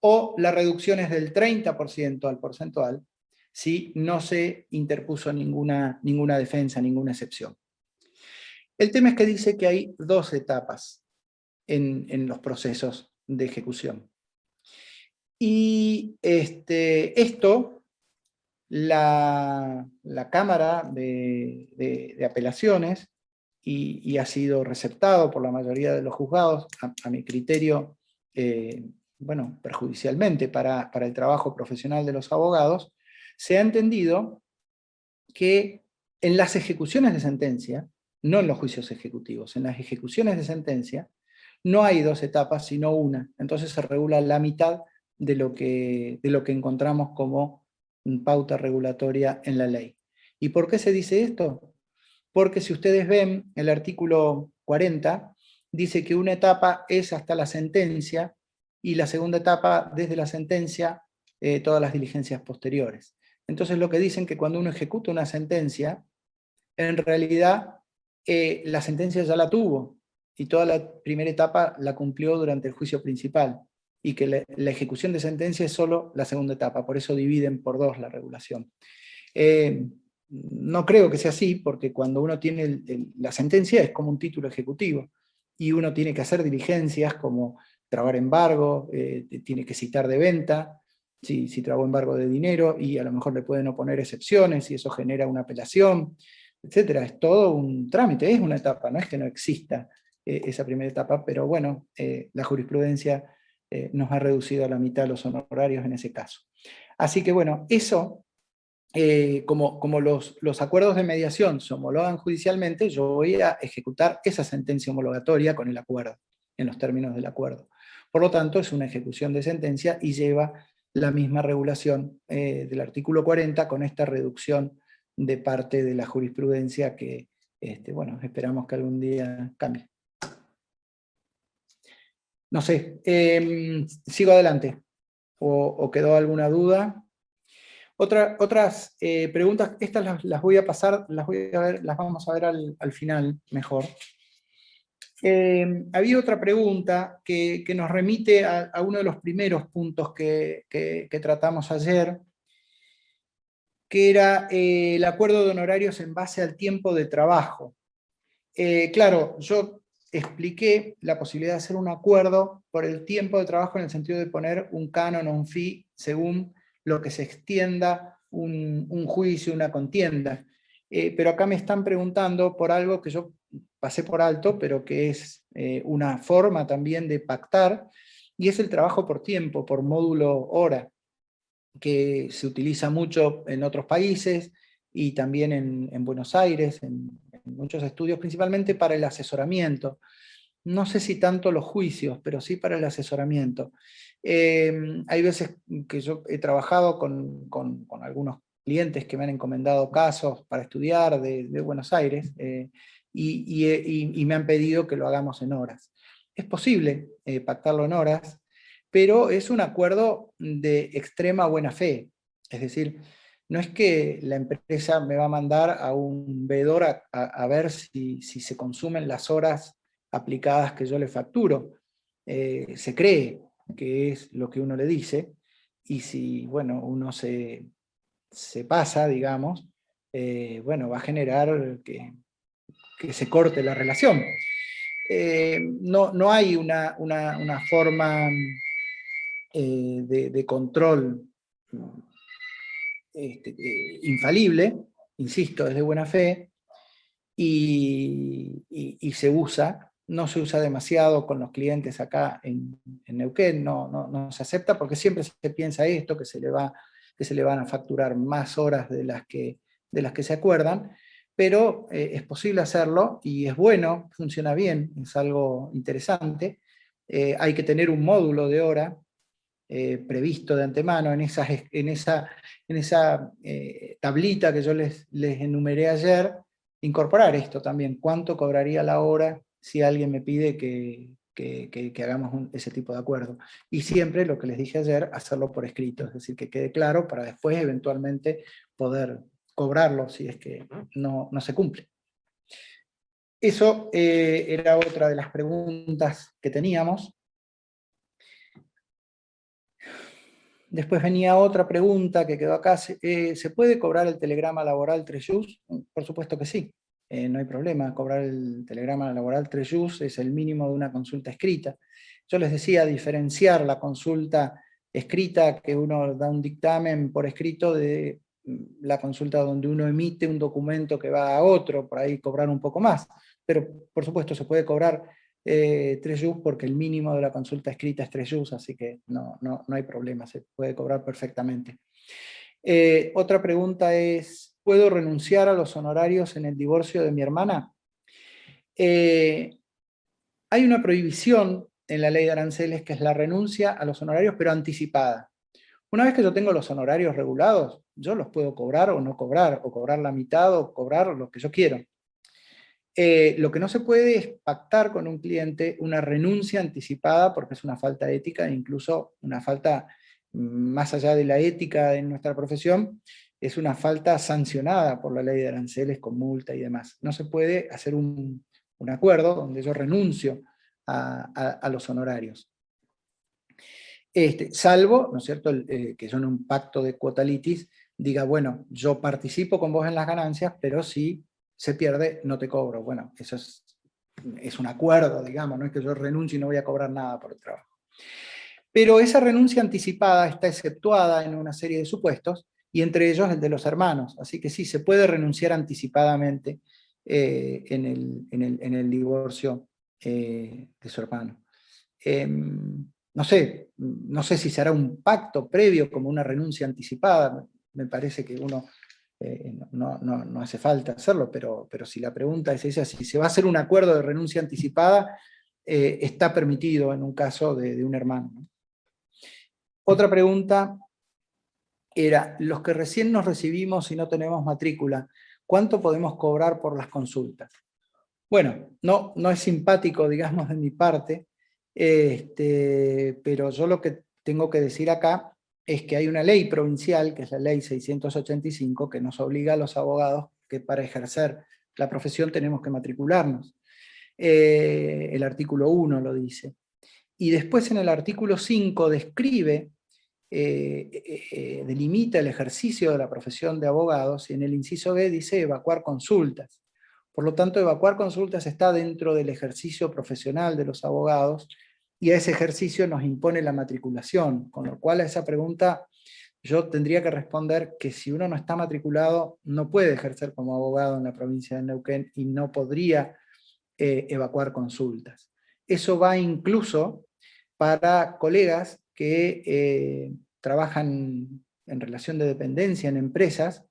o la reducción es del 30% al porcentual si no se interpuso ninguna defensa, ninguna excepción. El tema es que dice que hay 2 etapas en los procesos de ejecución. Y esto, la Cámara de Apelaciones, y ha sido receptado por la mayoría de los juzgados, a mi criterio, bueno, perjudicialmente para el trabajo profesional de los abogados, se ha entendido que en las ejecuciones de sentencia, no en los juicios ejecutivos, en las ejecuciones de sentencia, no hay 2 etapas, sino una. Entonces se regula la mitad de lo que encontramos como pauta regulatoria en la ley. ¿Y por qué se dice esto? Porque si ustedes ven el artículo 40, dice que una etapa es hasta la sentencia, y la segunda etapa desde la sentencia, todas las diligencias posteriores. Entonces lo que dicen que cuando uno ejecuta una sentencia, en realidad la sentencia ya la tuvo, y toda la primera etapa la cumplió durante el juicio principal, y que la ejecución de sentencia es solo la segunda etapa, por eso dividen por 2 la regulación. No creo que sea así, porque cuando uno tiene la sentencia es como un título ejecutivo, y uno tiene que hacer diligencias como trabar embargo, tiene que citar de venta, si trabó embargo de dinero, y a lo mejor le pueden oponer excepciones, y eso genera una apelación, etcétera. Es todo un trámite, es una etapa, no es que no exista esa primera etapa, pero bueno, la jurisprudencia nos ha reducido a la mitad los honorarios en ese caso. Así que bueno, eso, como los acuerdos de mediación se homologan judicialmente, yo voy a ejecutar esa sentencia homologatoria con el acuerdo, en los términos del acuerdo. Por lo tanto, es una ejecución de sentencia y lleva la misma regulación del artículo 40, con esta reducción de parte de la jurisprudencia que, bueno, esperamos que algún día cambie. No sé, sigo adelante. ¿O quedó alguna duda? Otras preguntas, estas las voy a pasar, las vamos a ver al final mejor. Había otra pregunta que nos remite a uno de los primeros puntos que tratamos ayer, que era el acuerdo de honorarios en base al tiempo de trabajo. Claro, yo expliqué la posibilidad de hacer un acuerdo por el tiempo de trabajo en el sentido de poner un canon o un fee según lo que se extienda un juicio, una contienda. Pero acá me están preguntando por algo que yo pasé por alto, pero que es una forma también de pactar, y es el trabajo por tiempo, por módulo hora, que se utiliza mucho en otros países y también en Buenos Aires, en muchos estudios, principalmente para el asesoramiento. No sé si tanto los juicios, pero sí para el asesoramiento. Hay veces que yo he trabajado con algunos clientes que me han encomendado casos para estudiar de Buenos Aires y me han pedido que lo hagamos en horas. Es posible pactarlo en horas, pero es un acuerdo de extrema buena fe. Es decir, no es que la empresa me va a mandar a un veedor a ver si se consumen las horas aplicadas que yo le facturo. Se cree que es lo que uno le dice, y si, bueno, uno se pasa, digamos, bueno, va a generar que se corte la relación. No hay una forma de control infalible, insisto, es de buena fe, y se usa, no se usa demasiado con los clientes acá en Neuquén, no se acepta porque siempre se piensa esto, que se le van a facturar más horas de las que se acuerdan, pero es posible hacerlo y es bueno, funciona bien, es algo interesante. Hay que tener un módulo de hora previsto de antemano en esa tablita que yo les enumeré ayer, incorporar esto también, cuánto cobraría la hora si alguien me pide que hagamos ese tipo de acuerdo. Y siempre, lo que les dije ayer, hacerlo por escrito, es decir, que quede claro para después eventualmente poder cobrarlo si es que no se cumple. Eso era otra de las preguntas que teníamos. Después venía otra pregunta que quedó acá. ¿Se puede cobrar el telegrama laboral 3 jus? Por supuesto que sí. No hay problema. Cobrar el telegrama laboral 3 jus es el mínimo de una consulta escrita. Yo les decía diferenciar la consulta escrita, que uno da un dictamen por escrito, de la consulta donde uno emite un documento que va a otro, por ahí cobrar un poco más. Pero por supuesto se puede cobrar 3 jus porque el mínimo de la consulta escrita es 3 jus, así que no hay problema, se puede cobrar perfectamente. Otra pregunta es, ¿puedo renunciar a los honorarios en el divorcio de mi hermana? Hay una prohibición en la ley de aranceles que es la renuncia a los honorarios, pero anticipada. Una vez que yo tengo los honorarios regulados, yo los puedo cobrar o no cobrar, o cobrar la mitad o cobrar lo que yo quiero. Lo que no se puede es pactar con un cliente una renuncia anticipada porque es una falta ética e incluso una falta, más allá de la ética en nuestra profesión, es una falta sancionada por la ley de aranceles con multa y demás. No se puede hacer un acuerdo donde yo renuncio a los honorarios. Salvo, ¿no es cierto?, que yo en un pacto de cuota litis diga, bueno, yo participo con vos en las ganancias, pero si se pierde, no te cobro. Bueno, eso es un acuerdo, digamos, no es que yo renuncie y no voy a cobrar nada por el trabajo. Pero esa renuncia anticipada está exceptuada en una serie de supuestos, y entre ellos el de los hermanos. Así que sí, se puede renunciar anticipadamente en el divorcio de su hermano. No sé si se hará un pacto previo como una renuncia anticipada. Me parece que uno no hace falta hacerlo, pero si la pregunta es esa, si se va a hacer un acuerdo de renuncia anticipada, está permitido en un caso de un hermano, ¿no? Otra pregunta era, los que recién nos recibimos y no tenemos matrícula, ¿cuánto podemos cobrar por las consultas? Bueno, no es simpático, digamos, de mi parte, pero yo lo que tengo que decir acá es que hay una ley provincial, que es la ley 685, que nos obliga a los abogados que para ejercer la profesión tenemos que matricularnos. El artículo 1 lo dice. Y después en el artículo 5 describe, delimita el ejercicio de la profesión de abogados, y en el inciso B dice evacuar consultas. Por lo tanto, evacuar consultas está dentro del ejercicio profesional de los abogados, y a ese ejercicio nos impone la matriculación, con lo cual a esa pregunta yo tendría que responder que si uno no está matriculado, no puede ejercer como abogado en la provincia de Neuquén y no podría evacuar consultas. Eso va incluso para colegas que trabajan en relación de dependencia en empresas,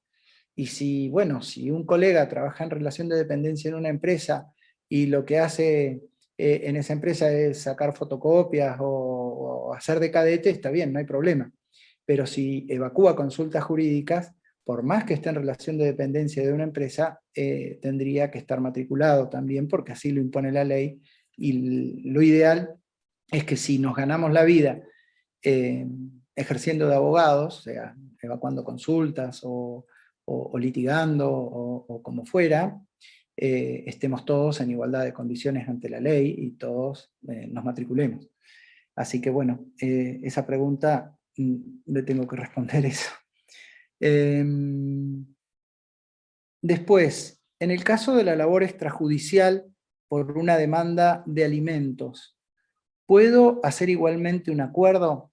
y si, bueno, si un colega trabaja en relación de dependencia en una empresa y lo que hace en esa empresa es sacar fotocopias o hacer de cadete, está bien, no hay problema. Pero si evacúa consultas jurídicas, por más que esté en relación de dependencia de una empresa, tendría que estar matriculado también, porque así lo impone la ley, y lo ideal es que si nos ganamos la vida ejerciendo de abogados, o sea, evacuando consultas o litigando o como fuera, estemos todos en igualdad de condiciones ante la ley y todos nos matriculemos. Así que bueno, esa pregunta le tengo que responder eso. Después, en el caso de la labor extrajudicial por una demanda de alimentos, ¿puedo hacer igualmente un acuerdo?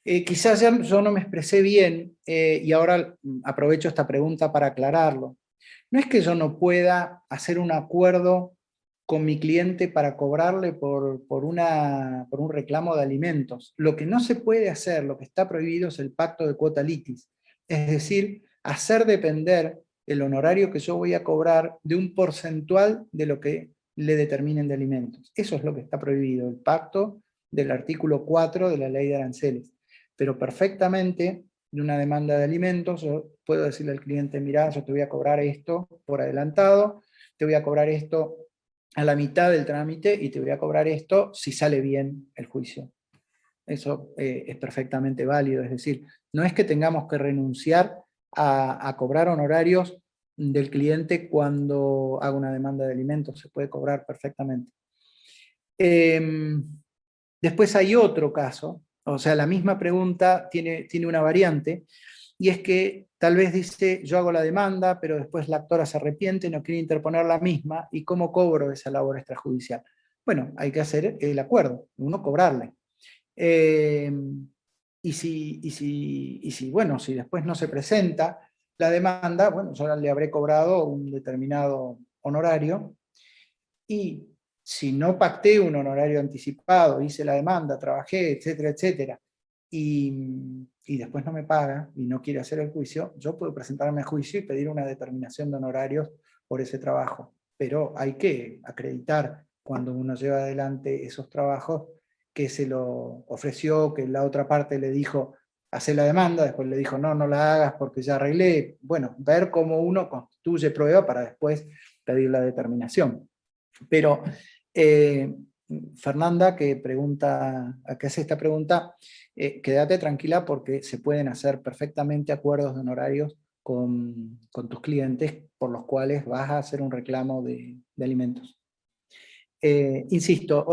Quizás yo no me expresé bien y ahora aprovecho esta pregunta para aclararlo. No es que yo no pueda hacer un acuerdo con mi cliente para cobrarle por un reclamo de alimentos. Lo que no se puede hacer, lo que está prohibido, es el pacto de quota litis. Es decir, hacer depender el honorario que yo voy a cobrar de un porcentual de lo que le determinen de alimentos. Eso es lo que está prohibido, el pacto del artículo 4 de la ley de aranceles. Pero perfectamente, de una demanda de alimentos, yo puedo decirle al cliente, mirá, yo te voy a cobrar esto por adelantado, te voy a cobrar esto a la mitad del trámite y te voy a cobrar esto si sale bien el juicio. Eso es perfectamente válido, es decir, no es que tengamos que renunciar a cobrar honorarios del cliente cuando haga una demanda de alimentos, se puede cobrar perfectamente. Después hay otro caso, o sea, la misma pregunta tiene una variante, y es que tal vez dice, yo hago la demanda, pero después la actora se arrepiente, no quiere interponer la misma, ¿y cómo cobro esa labor extrajudicial? Bueno, hay que hacer el acuerdo, uno cobrarle. Bueno, si después no se presenta la demanda, bueno, yo le habré cobrado un determinado honorario, y si no pacté un honorario anticipado, hice la demanda, trabajé, etcétera, etcétera, y después no me paga y no quiere hacer el juicio, yo puedo presentarme a juicio y pedir una determinación de honorarios por ese trabajo. Pero hay que acreditar cuando uno lleva adelante esos trabajos que se lo ofreció, que la otra parte le dijo, hace la demanda, después le dijo, no, no la hagas porque ya arreglé. Bueno, ver cómo uno constituye prueba para después pedir la determinación. Pero Fernanda, que hace esta pregunta, quédate tranquila porque se pueden hacer perfectamente acuerdos de honorarios con tus clientes por los cuales vas a hacer un reclamo de alimentos. Insisto,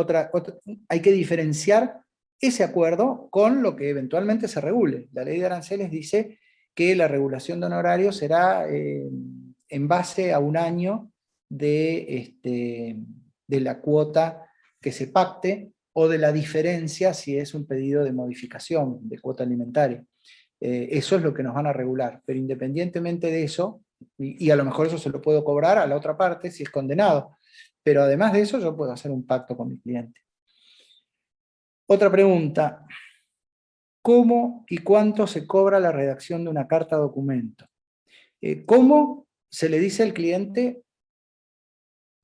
hay que diferenciar ese acuerdo con lo que eventualmente se regule. La ley de aranceles dice que la regulación de honorarios será en base a un año de la cuota que se pacte, o de la diferencia si es un pedido de modificación de cuota alimentaria. Eso es lo que nos van a regular, pero independientemente de eso, y a lo mejor eso se lo puedo cobrar a la otra parte si es condenado, pero además de eso yo puedo hacer un pacto con mi cliente. Otra pregunta, ¿cómo y cuánto se cobra la redacción de una carta documento? ¿Cómo se le dice al cliente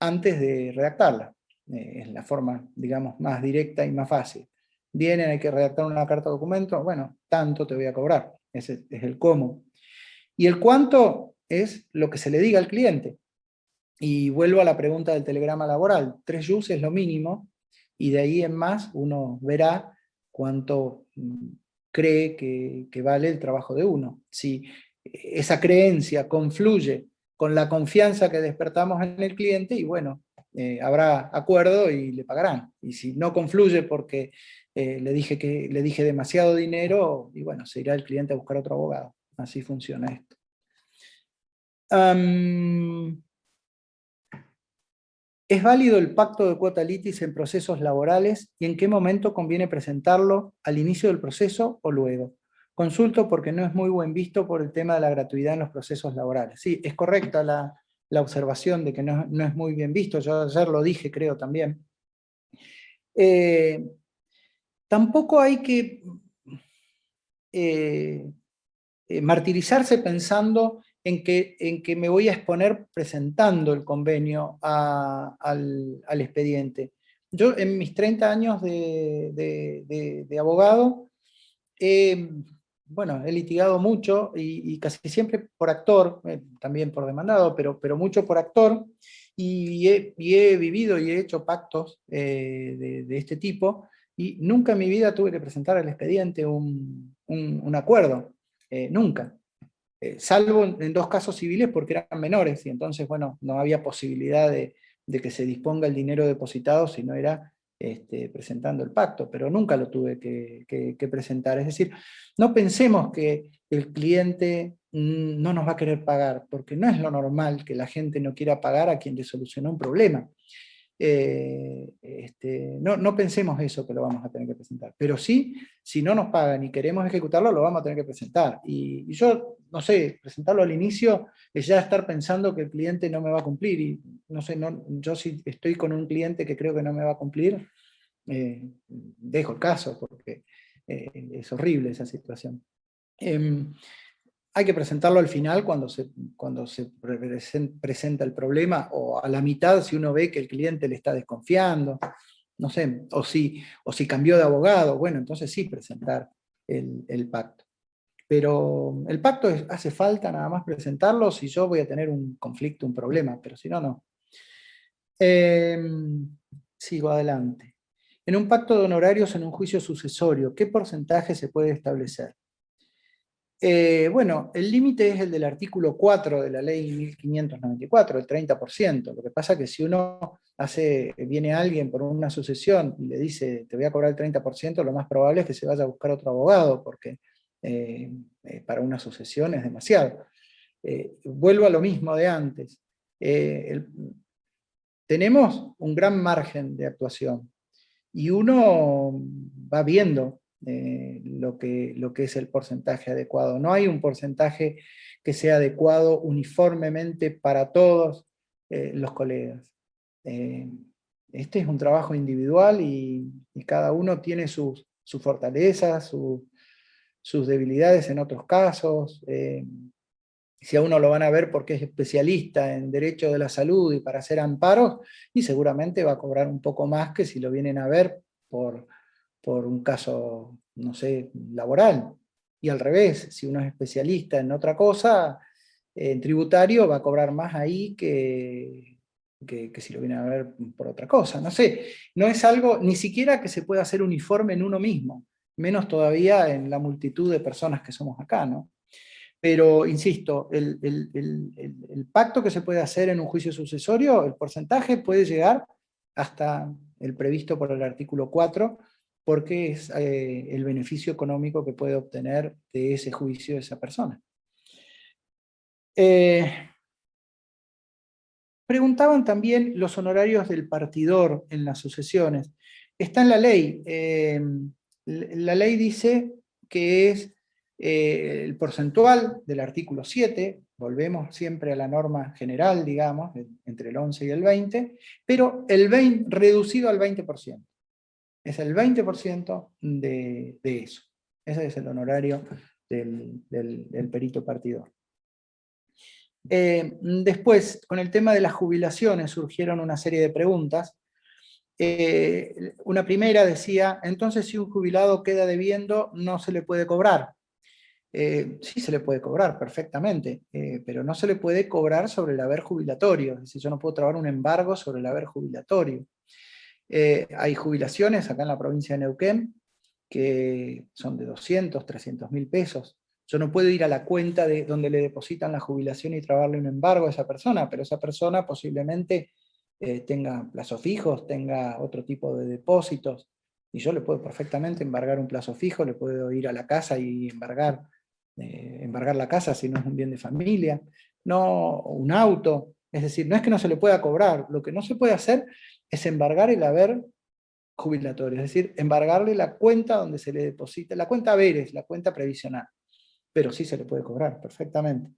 antes de redactarla? Es la forma, digamos, más directa y más fácil. Vienen, hay que redactar una carta documento, bueno, tanto te voy a cobrar, ese es el cómo. Y el cuánto es lo que se le diga al cliente. Y vuelvo a la pregunta del telegrama laboral, 3 yus es lo mínimo, y de ahí en más uno verá cuánto cree que vale el trabajo de uno. Si esa creencia confluye con la confianza que despertamos en el cliente, y bueno, habrá acuerdo y le pagarán. Y si no confluye porque le dije demasiado dinero, y bueno, se irá el cliente a buscar otro abogado. Así funciona esto. ¿Es válido el pacto de cuota litis en procesos laborales y en qué momento conviene presentarlo, al inicio del proceso o luego? Consulto porque no es muy buen visto por el tema de la gratuidad en los procesos laborales. Sí, es correcta la observación de que no es muy bien visto, yo ayer lo dije, creo también. Tampoco hay que martirizarse pensando en que me voy a exponer presentando el convenio al expediente. Yo en mis 30 años de abogado, bueno, he litigado mucho y casi siempre por actor, también por demandado, pero mucho por actor, y he vivido y he hecho pactos de este tipo, y nunca en mi vida tuve que presentar al expediente un acuerdo, nunca. Salvo en 2 casos civiles porque eran menores, y entonces, bueno, no había posibilidad de que se disponga el dinero depositado si no era presentando el pacto, pero nunca lo tuve que presentar. Es decir, no pensemos que el cliente no nos va a querer pagar, porque no es lo normal que la gente no quiera pagar a quien le solucionó un problema. No pensemos eso que lo vamos a tener que presentar, pero sí, si no nos pagan y queremos ejecutarlo, lo vamos a tener que presentar. Y yo, no sé, presentarlo al inicio es ya estar pensando que el cliente no me va a cumplir, y no sé, yo si estoy con un cliente que creo que no me va a cumplir, dejo el caso, porque es horrible esa situación. Hay que presentarlo al final cuando se presenta el problema, o a la mitad si uno ve que el cliente le está desconfiando, no sé, o si cambió de abogado, bueno, entonces sí presentar el pacto. Pero el pacto hace falta nada más presentarlo si yo voy a tener un conflicto, un problema, pero si no, no. Sigo adelante. En un pacto de honorarios en un juicio sucesorio, ¿qué porcentaje se puede establecer? Bueno, el límite es el del artículo 4 de la ley 1594, el 30%. Lo que pasa es que si uno viene alguien por una sucesión y le dice, te voy a cobrar el 30%, lo más probable es que se vaya a buscar otro abogado, porque para una sucesión es demasiado. Vuelvo a lo mismo de antes. Tenemos un gran margen de actuación, y uno va viendo lo que es el porcentaje adecuado. No hay un porcentaje que sea adecuado uniformemente para todos los colegas. Este es un trabajo individual, y cada uno tiene sus fortalezas, sus debilidades en otros casos. Si a uno lo van a ver porque es especialista en derecho de la salud y para hacer amparos, y seguramente va a cobrar un poco más que si lo vienen a ver por un caso, no sé, laboral. Y al revés, si uno es especialista en otra cosa, en tributario, va a cobrar más ahí que si lo vienen a ver por otra cosa. No sé, no es algo ni siquiera que se pueda hacer uniforme en uno mismo, menos todavía en la multitud de personas que somos acá, ¿no? Pero, insisto, el pacto que se puede hacer en un juicio sucesorio, el porcentaje puede llegar hasta el previsto por el artículo 4, porque es el beneficio económico que puede obtener de ese juicio esa persona. Preguntaban también los honorarios del partidor en las sucesiones. Está en la ley. La ley dice que es el porcentual del artículo 7, volvemos siempre a la norma general, digamos, entre el 11 y el 20, pero el 20 reducido al 20%. Es el 20% de eso. Ese es el honorario del perito partidor. Después, con el tema de las jubilaciones, surgieron una serie de preguntas. Una primera decía, entonces si un jubilado queda debiendo, no se le puede cobrar. Sí se le puede cobrar perfectamente, pero no se le puede cobrar sobre el haber jubilatorio. Es decir, yo no puedo trabar un embargo sobre el haber jubilatorio. Hay jubilaciones acá en la provincia de Neuquén que son de 200, 300 mil pesos. Yo no puedo ir a la cuenta de donde le depositan la jubilación y trabarle un embargo a esa persona, pero esa persona posiblemente tenga plazos fijos, tenga otro tipo de depósitos, y yo le puedo perfectamente embargar un plazo fijo, le puedo ir a la casa y embargar la casa si no es un bien de familia, no un auto. Es decir, no es que no se le pueda cobrar, lo que no se puede hacer es embargar el haber jubilatorio, es decir, embargarle la cuenta donde se le deposita, la cuenta haberes, la cuenta previsional, pero sí se le puede cobrar perfectamente.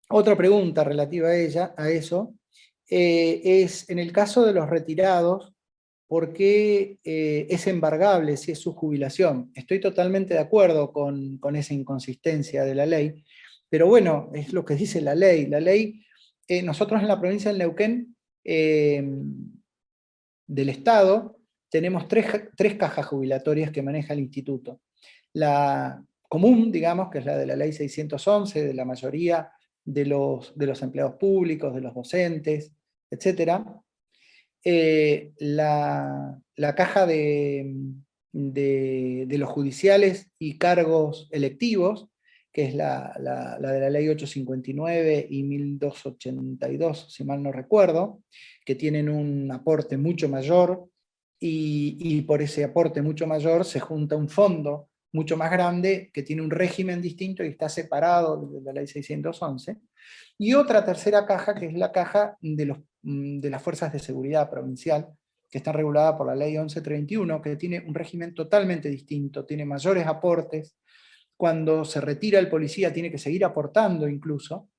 Otra pregunta relativa a eso, es en el caso de los retirados, ¿por qué es embargable si es su jubilación? Estoy totalmente de acuerdo con esa inconsistencia de la ley, pero bueno, es lo que dice la ley. La ley, nosotros en la provincia del Neuquén, del Estado, tenemos tres cajas jubilatorias que maneja el instituto. La común, digamos, que es la de la ley 611, de la mayoría de los empleados públicos, de los docentes, etc. La caja de los judiciales y cargos electivos, que es la de la ley 859 y 1282, si mal no recuerdo, que tienen un aporte mucho mayor, y por ese aporte mucho mayor se junta un fondo mucho más grande que tiene un régimen distinto y está separado de la ley 611, y otra tercera caja que es la caja de las fuerzas de seguridad provincial, que está regulada por la ley 1131, que tiene un régimen totalmente distinto, tiene mayores aportes. Cuando se retira el policía tiene que seguir aportando incluso,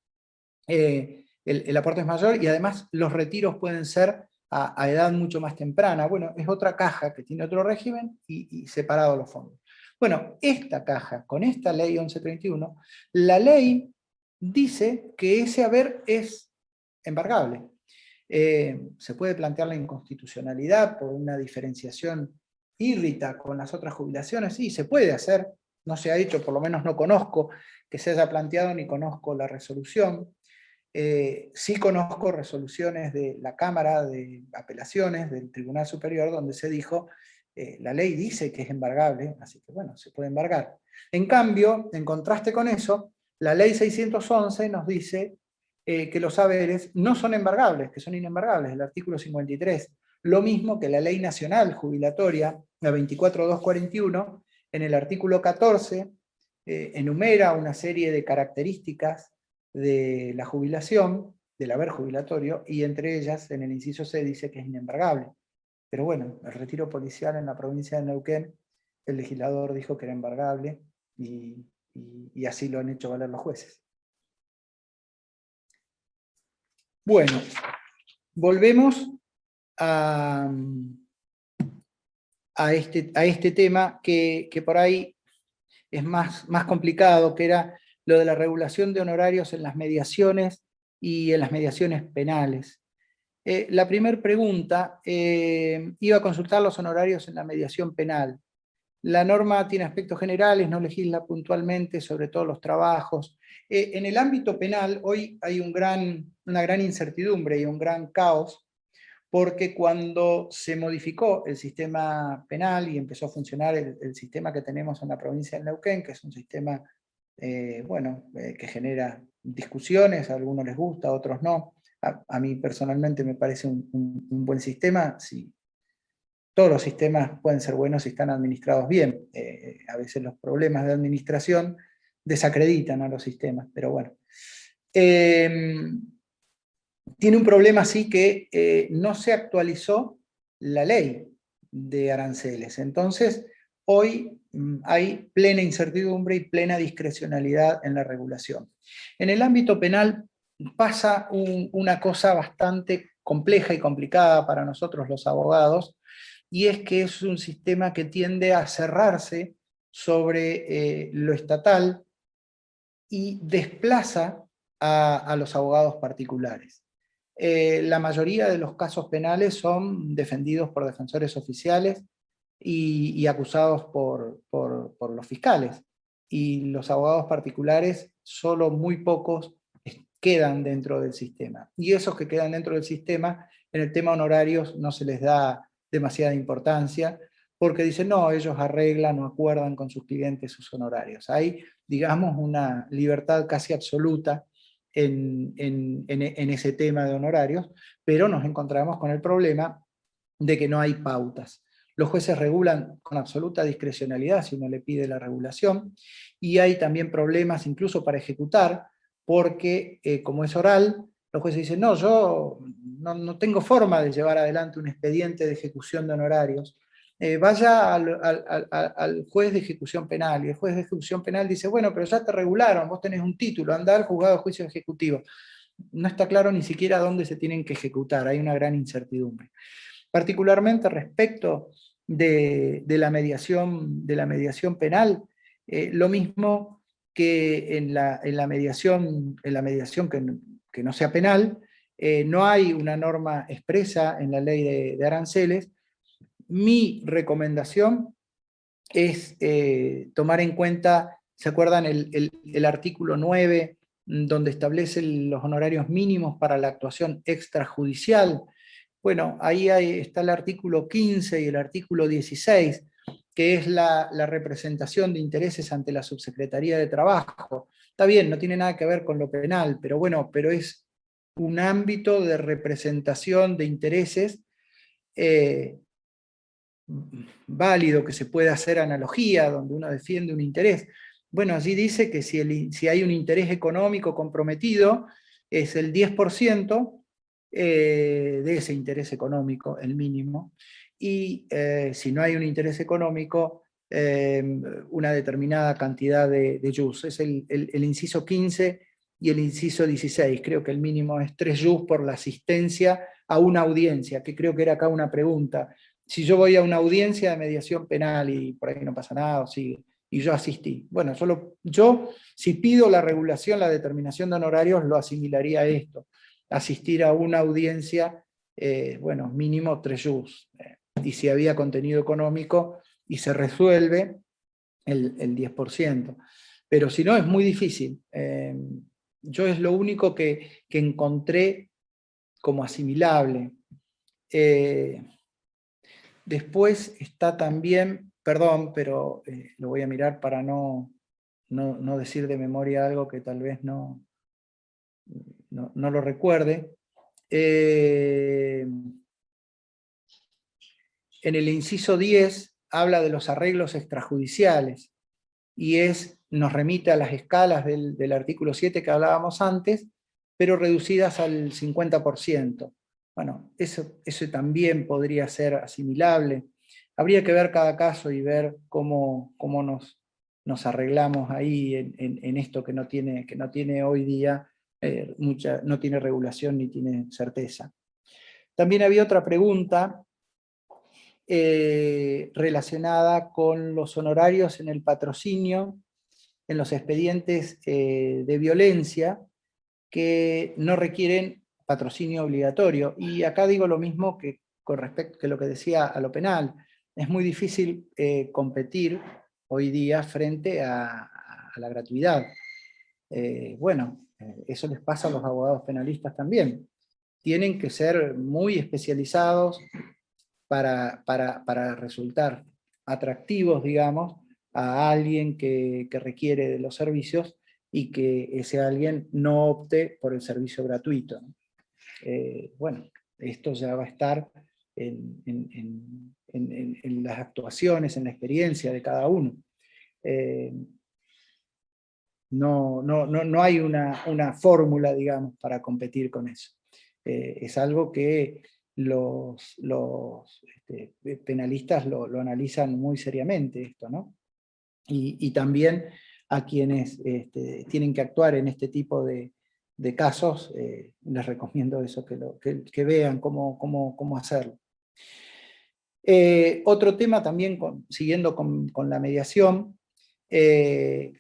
el aporte es mayor, y además los retiros pueden ser a edad mucho más temprana. Bueno, es otra caja que tiene otro régimen y separado los fondos. Bueno, esta caja, con esta ley 1131, la ley dice que ese haber es embargable. Se puede plantear la inconstitucionalidad por una diferenciación írrita con las otras jubilaciones, sí, se puede hacer, no se ha hecho, por lo menos no conozco que se haya planteado, ni conozco la resolución. Sí conozco resoluciones de la Cámara de Apelaciones del Tribunal Superior donde se dijo, la ley dice que es embargable, así que bueno, se puede embargar. En cambio, en contraste con eso, la ley 611 nos dice que los haberes no son embargables, que son inembargables, el artículo 53. Lo mismo que la ley nacional jubilatoria, la 24241, en el artículo 14, enumera una serie de características de la jubilación, del haber jubilatorio, y entre ellas, en el inciso C, dice que es inembargable. Pero bueno, el retiro policial en la provincia de Neuquén, el legislador dijo que era embargable, y así lo han hecho valer los jueces. Bueno, volvemos a este tema que por ahí es más complicado, que era lo de la regulación de honorarios en las mediaciones y en las mediaciones penales. La primera pregunta iba a consultar los honorarios en la mediación penal. La norma tiene aspectos generales, no legisla puntualmente sobre todos los trabajos. En el ámbito penal hoy hay una gran incertidumbre y un gran caos, porque cuando se modificó el sistema penal y empezó a funcionar el sistema que tenemos en la provincia de Neuquén, que es un sistema que genera discusiones, a algunos les gusta, a otros no. A mí personalmente me parece un buen sistema. Sí, todos los sistemas pueden ser buenos si están administrados bien. A veces los problemas de administración desacreditan a los sistemas, pero bueno. Tiene un problema así que no se actualizó la ley de aranceles. Entonces, hoy hay plena incertidumbre y plena discrecionalidad en la regulación. En el ámbito penal pasa una cosa bastante compleja y complicada para nosotros los abogados, y es que es un sistema que tiende a cerrarse sobre lo estatal y desplaza a los abogados particulares. La mayoría de los casos penales son defendidos por defensores oficiales y acusados por los fiscales. Y los abogados particulares, solo muy pocos quedan dentro del sistema. Y esos que quedan dentro del sistema, en el tema honorarios no se les da demasiada importancia, porque dicen, no, ellos arreglan o acuerdan con sus clientes sus honorarios. Hay, digamos, una libertad casi absoluta en ese tema de honorarios, pero nos encontramos con el problema de que no hay pautas. Los jueces regulan con absoluta discrecionalidad si uno le pide la regulación, y hay también problemas incluso para ejecutar, porque como es oral, los jueces dicen, no, yo no tengo forma de llevar adelante un expediente de ejecución de honorarios, vaya al juez de ejecución penal, y el juez de ejecución penal dice, bueno, pero ya te regularon, vos tenés un título, anda al juzgado de juicio ejecutivo. No está claro ni siquiera dónde se tienen que ejecutar, hay una gran incertidumbre. Particularmente respecto de la mediación penal, lo mismo que en la mediación que no sea penal, no hay una norma expresa en la ley de aranceles. Mi recomendación es tomar en cuenta, ¿se acuerdan el artículo 9, donde establece los honorarios mínimos para la actuación extrajudicial? Bueno, ahí está el artículo 15 y el artículo 16, que es la representación de intereses ante la Subsecretaría de Trabajo. Está bien, no tiene nada que ver con lo penal, pero bueno, pero es un ámbito de representación de intereses válido, que se puede hacer analogía, donde uno defiende un interés. Bueno, allí dice que si hay un interés económico comprometido, es el 10% de ese interés económico, el mínimo, y si no hay un interés económico, una determinada cantidad de jus. Es el inciso 15 y el inciso 16. Creo que el mínimo es 3 jus por la asistencia a una audiencia, que creo que era acá una pregunta. Si yo voy a una audiencia de mediación penal y por ahí no pasa nada, y yo asistí. Bueno, yo si pido la regulación, la determinación de honorarios, lo asimilaría a esto. Asistir a una audiencia, bueno, mínimo 3 jus. Y si había contenido económico y se resuelve, el 10%. Pero si no, es muy difícil. Yo es lo único que encontré como asimilable. Después está también, perdón, pero lo voy a mirar para no decir de memoria algo que tal vez no lo recuerde. En el inciso 10 habla de los arreglos extrajudiciales y nos remite a las escalas del artículo 7 que hablábamos antes, pero reducidas al 50%. Bueno, eso también podría ser asimilable. Habría que ver cada caso y ver cómo nos arreglamos ahí en esto que no tiene hoy día no tiene regulación ni tiene certeza. También había otra pregunta relacionada con los honorarios en el patrocinio, en los expedientes de violencia que no requieren patrocinio obligatorio. Y acá digo lo mismo que con respecto a lo que decía a lo penal. Es muy difícil competir hoy día frente a la gratuidad. Bueno, eso les pasa a los abogados penalistas también. Tienen que ser muy especializados para resultar atractivos, digamos, a alguien que requiere de los servicios y que ese alguien no opte por el servicio gratuito. Bueno, esto ya va a estar en las actuaciones, en la experiencia de cada uno. No hay una fórmula, digamos, para competir con eso. Es algo que los penalistas lo analizan muy seriamente, esto, ¿no? Y también a quienes tienen que actuar en este tipo de casos, les recomiendo eso, que vean cómo hacerlo. Otro tema también, siguiendo con la mediación,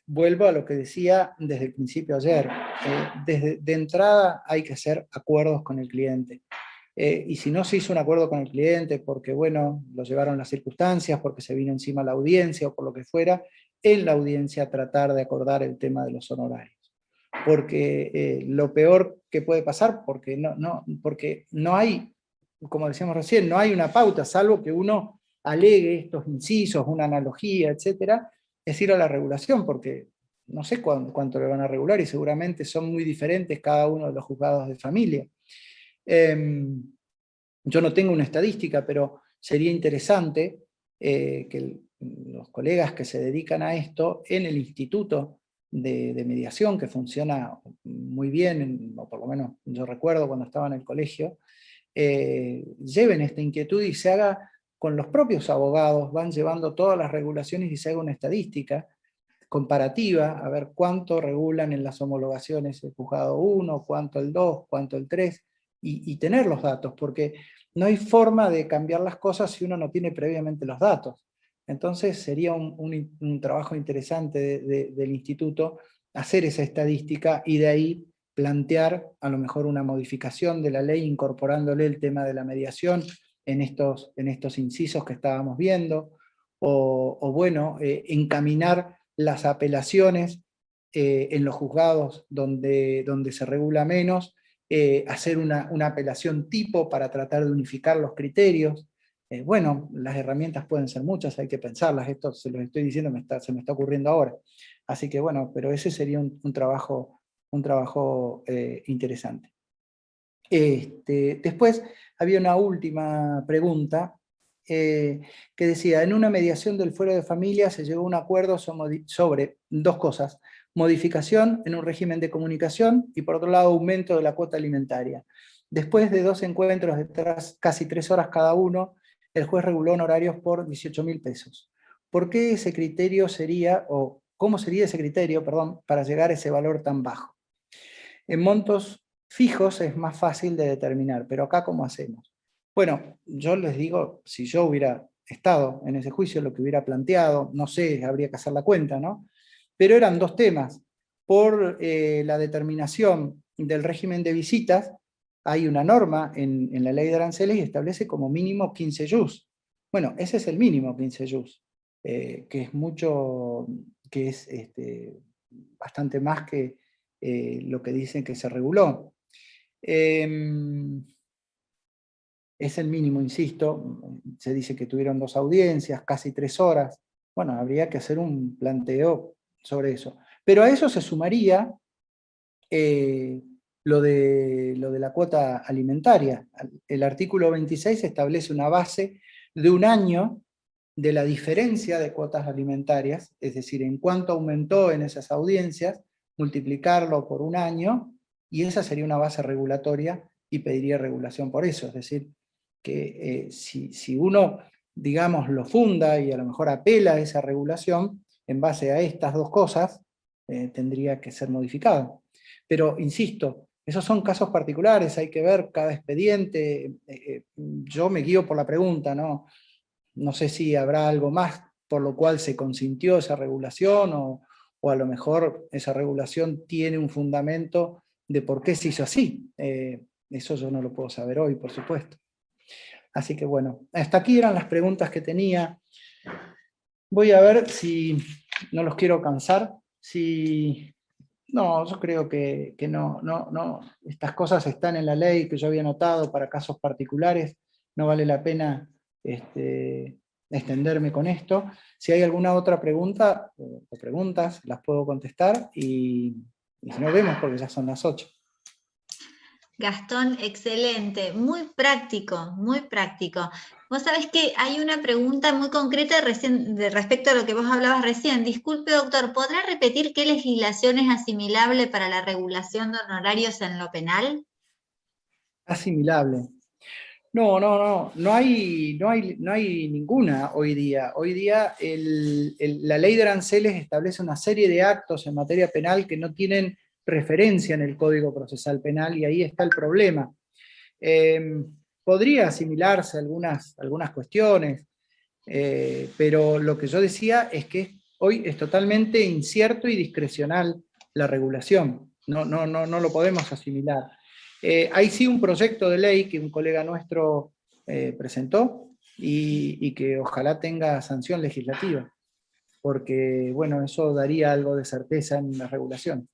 vuelvo a lo que decía desde el principio ayer. De entrada hay que hacer acuerdos con el cliente. Y si no se hizo un acuerdo con el cliente porque, bueno, lo llevaron las circunstancias, porque se vino encima la audiencia o por lo que fuera, en la audiencia tratar de acordar el tema de los honorarios. Porque lo peor que puede pasar, porque no hay, como decíamos recién, no hay una pauta, salvo que uno alegue estos incisos, una analogía, etcétera, es ir a la regulación, porque no sé cuánto le van a regular, y seguramente son muy diferentes cada uno de los juzgados de familia. Yo no tengo una estadística, pero sería interesante que los colegas que se dedican a esto en el instituto de mediación, que funciona muy bien, o por lo menos yo recuerdo cuando estaba en el colegio, lleven esta inquietud y se haga con los propios abogados, van llevando todas las regulaciones y se haga una estadística comparativa, a ver cuánto regulan en las homologaciones el juzgado 1, cuánto el 2, cuánto el 3, y tener los datos, porque no hay forma de cambiar las cosas si uno no tiene previamente los datos. Entonces sería un trabajo interesante del instituto hacer esa estadística y de ahí plantear a lo mejor una modificación de la ley incorporándole el tema de la mediación en estos incisos que estábamos viendo, o bueno, encaminar las apelaciones en los juzgados donde se regula menos, hacer una apelación tipo para tratar de unificar los criterios. Bueno, las herramientas pueden ser muchas, hay que pensarlas, esto se los estoy diciendo, se me está ocurriendo ahora. Así que bueno, pero ese sería un trabajo interesante. Después había una última pregunta que decía, en una mediación del fuero de familia se llegó a un acuerdo sobre dos cosas: modificación en un régimen de comunicación y por otro lado aumento de la cuota alimentaria. Después de 2 encuentros de casi 3 horas cada uno, el juez reguló honorarios por 18.000 pesos. ¿Por qué ese criterio sería, o cómo sería ese criterio, perdón, para llegar a ese valor tan bajo? En montos fijos es más fácil de determinar, pero acá ¿cómo hacemos? Bueno, yo les digo, si yo hubiera estado en ese juicio, lo que hubiera planteado, no sé, habría que hacer la cuenta, ¿no? Pero eran dos temas. Por la determinación del régimen de visitas, hay una norma en la ley de aranceles y establece como mínimo 15 jus. Bueno, ese es el mínimo 15 jus, que es mucho, que es bastante más que lo que dicen que se reguló. Es el mínimo, insisto, se dice que tuvieron 2 audiencias, casi 3 horas. Bueno, habría que hacer un planteo sobre eso. Pero a eso se sumaría lo de la cuota alimentaria. El artículo 26 establece una base de 1 año de la diferencia de cuotas alimentarias, es decir, en cuánto aumentó en esas audiencias, multiplicarlo por 1 año, y esa sería una base regulatoria y pediría regulación por eso. Es decir, que si uno, digamos, lo funda y a lo mejor apela a esa regulación, en base a estas dos cosas, tendría que ser modificado. Pero, insisto, esos son casos particulares, hay que ver cada expediente. Yo me guío por la pregunta, ¿no? No sé si habrá algo más por lo cual se consintió esa regulación, o a lo mejor esa regulación tiene un fundamento de por qué se hizo así. Eso yo no lo puedo saber hoy, por supuesto. Así que bueno, hasta aquí eran las preguntas que tenía. Voy a ver si no los quiero cansar. No, yo creo que no. Estas cosas están en la ley que yo había notado para casos particulares. No vale la pena extenderme con esto. Si hay alguna otra pregunta o preguntas, las puedo contestar y si no, vemos porque ya son las 8. Gastón, excelente, muy práctico, muy práctico. Vos sabés que hay una pregunta muy concreta respecto a lo que vos hablabas recién. Disculpe, doctor, ¿podrá repetir qué legislación es asimilable para la regulación de honorarios en lo penal? Asimilable. No hay ninguna hoy día. Hoy día la ley de aranceles establece una serie de actos en materia penal que no tienen referencia en el Código Procesal Penal, y ahí está el problema. Podría asimilarse algunas cuestiones, pero lo que yo decía es que hoy es totalmente incierto y discrecional la regulación. No lo podemos asimilar. Hay sí un proyecto de ley que un colega nuestro presentó y que ojalá tenga sanción legislativa, porque bueno, eso daría algo de certeza en la regulación.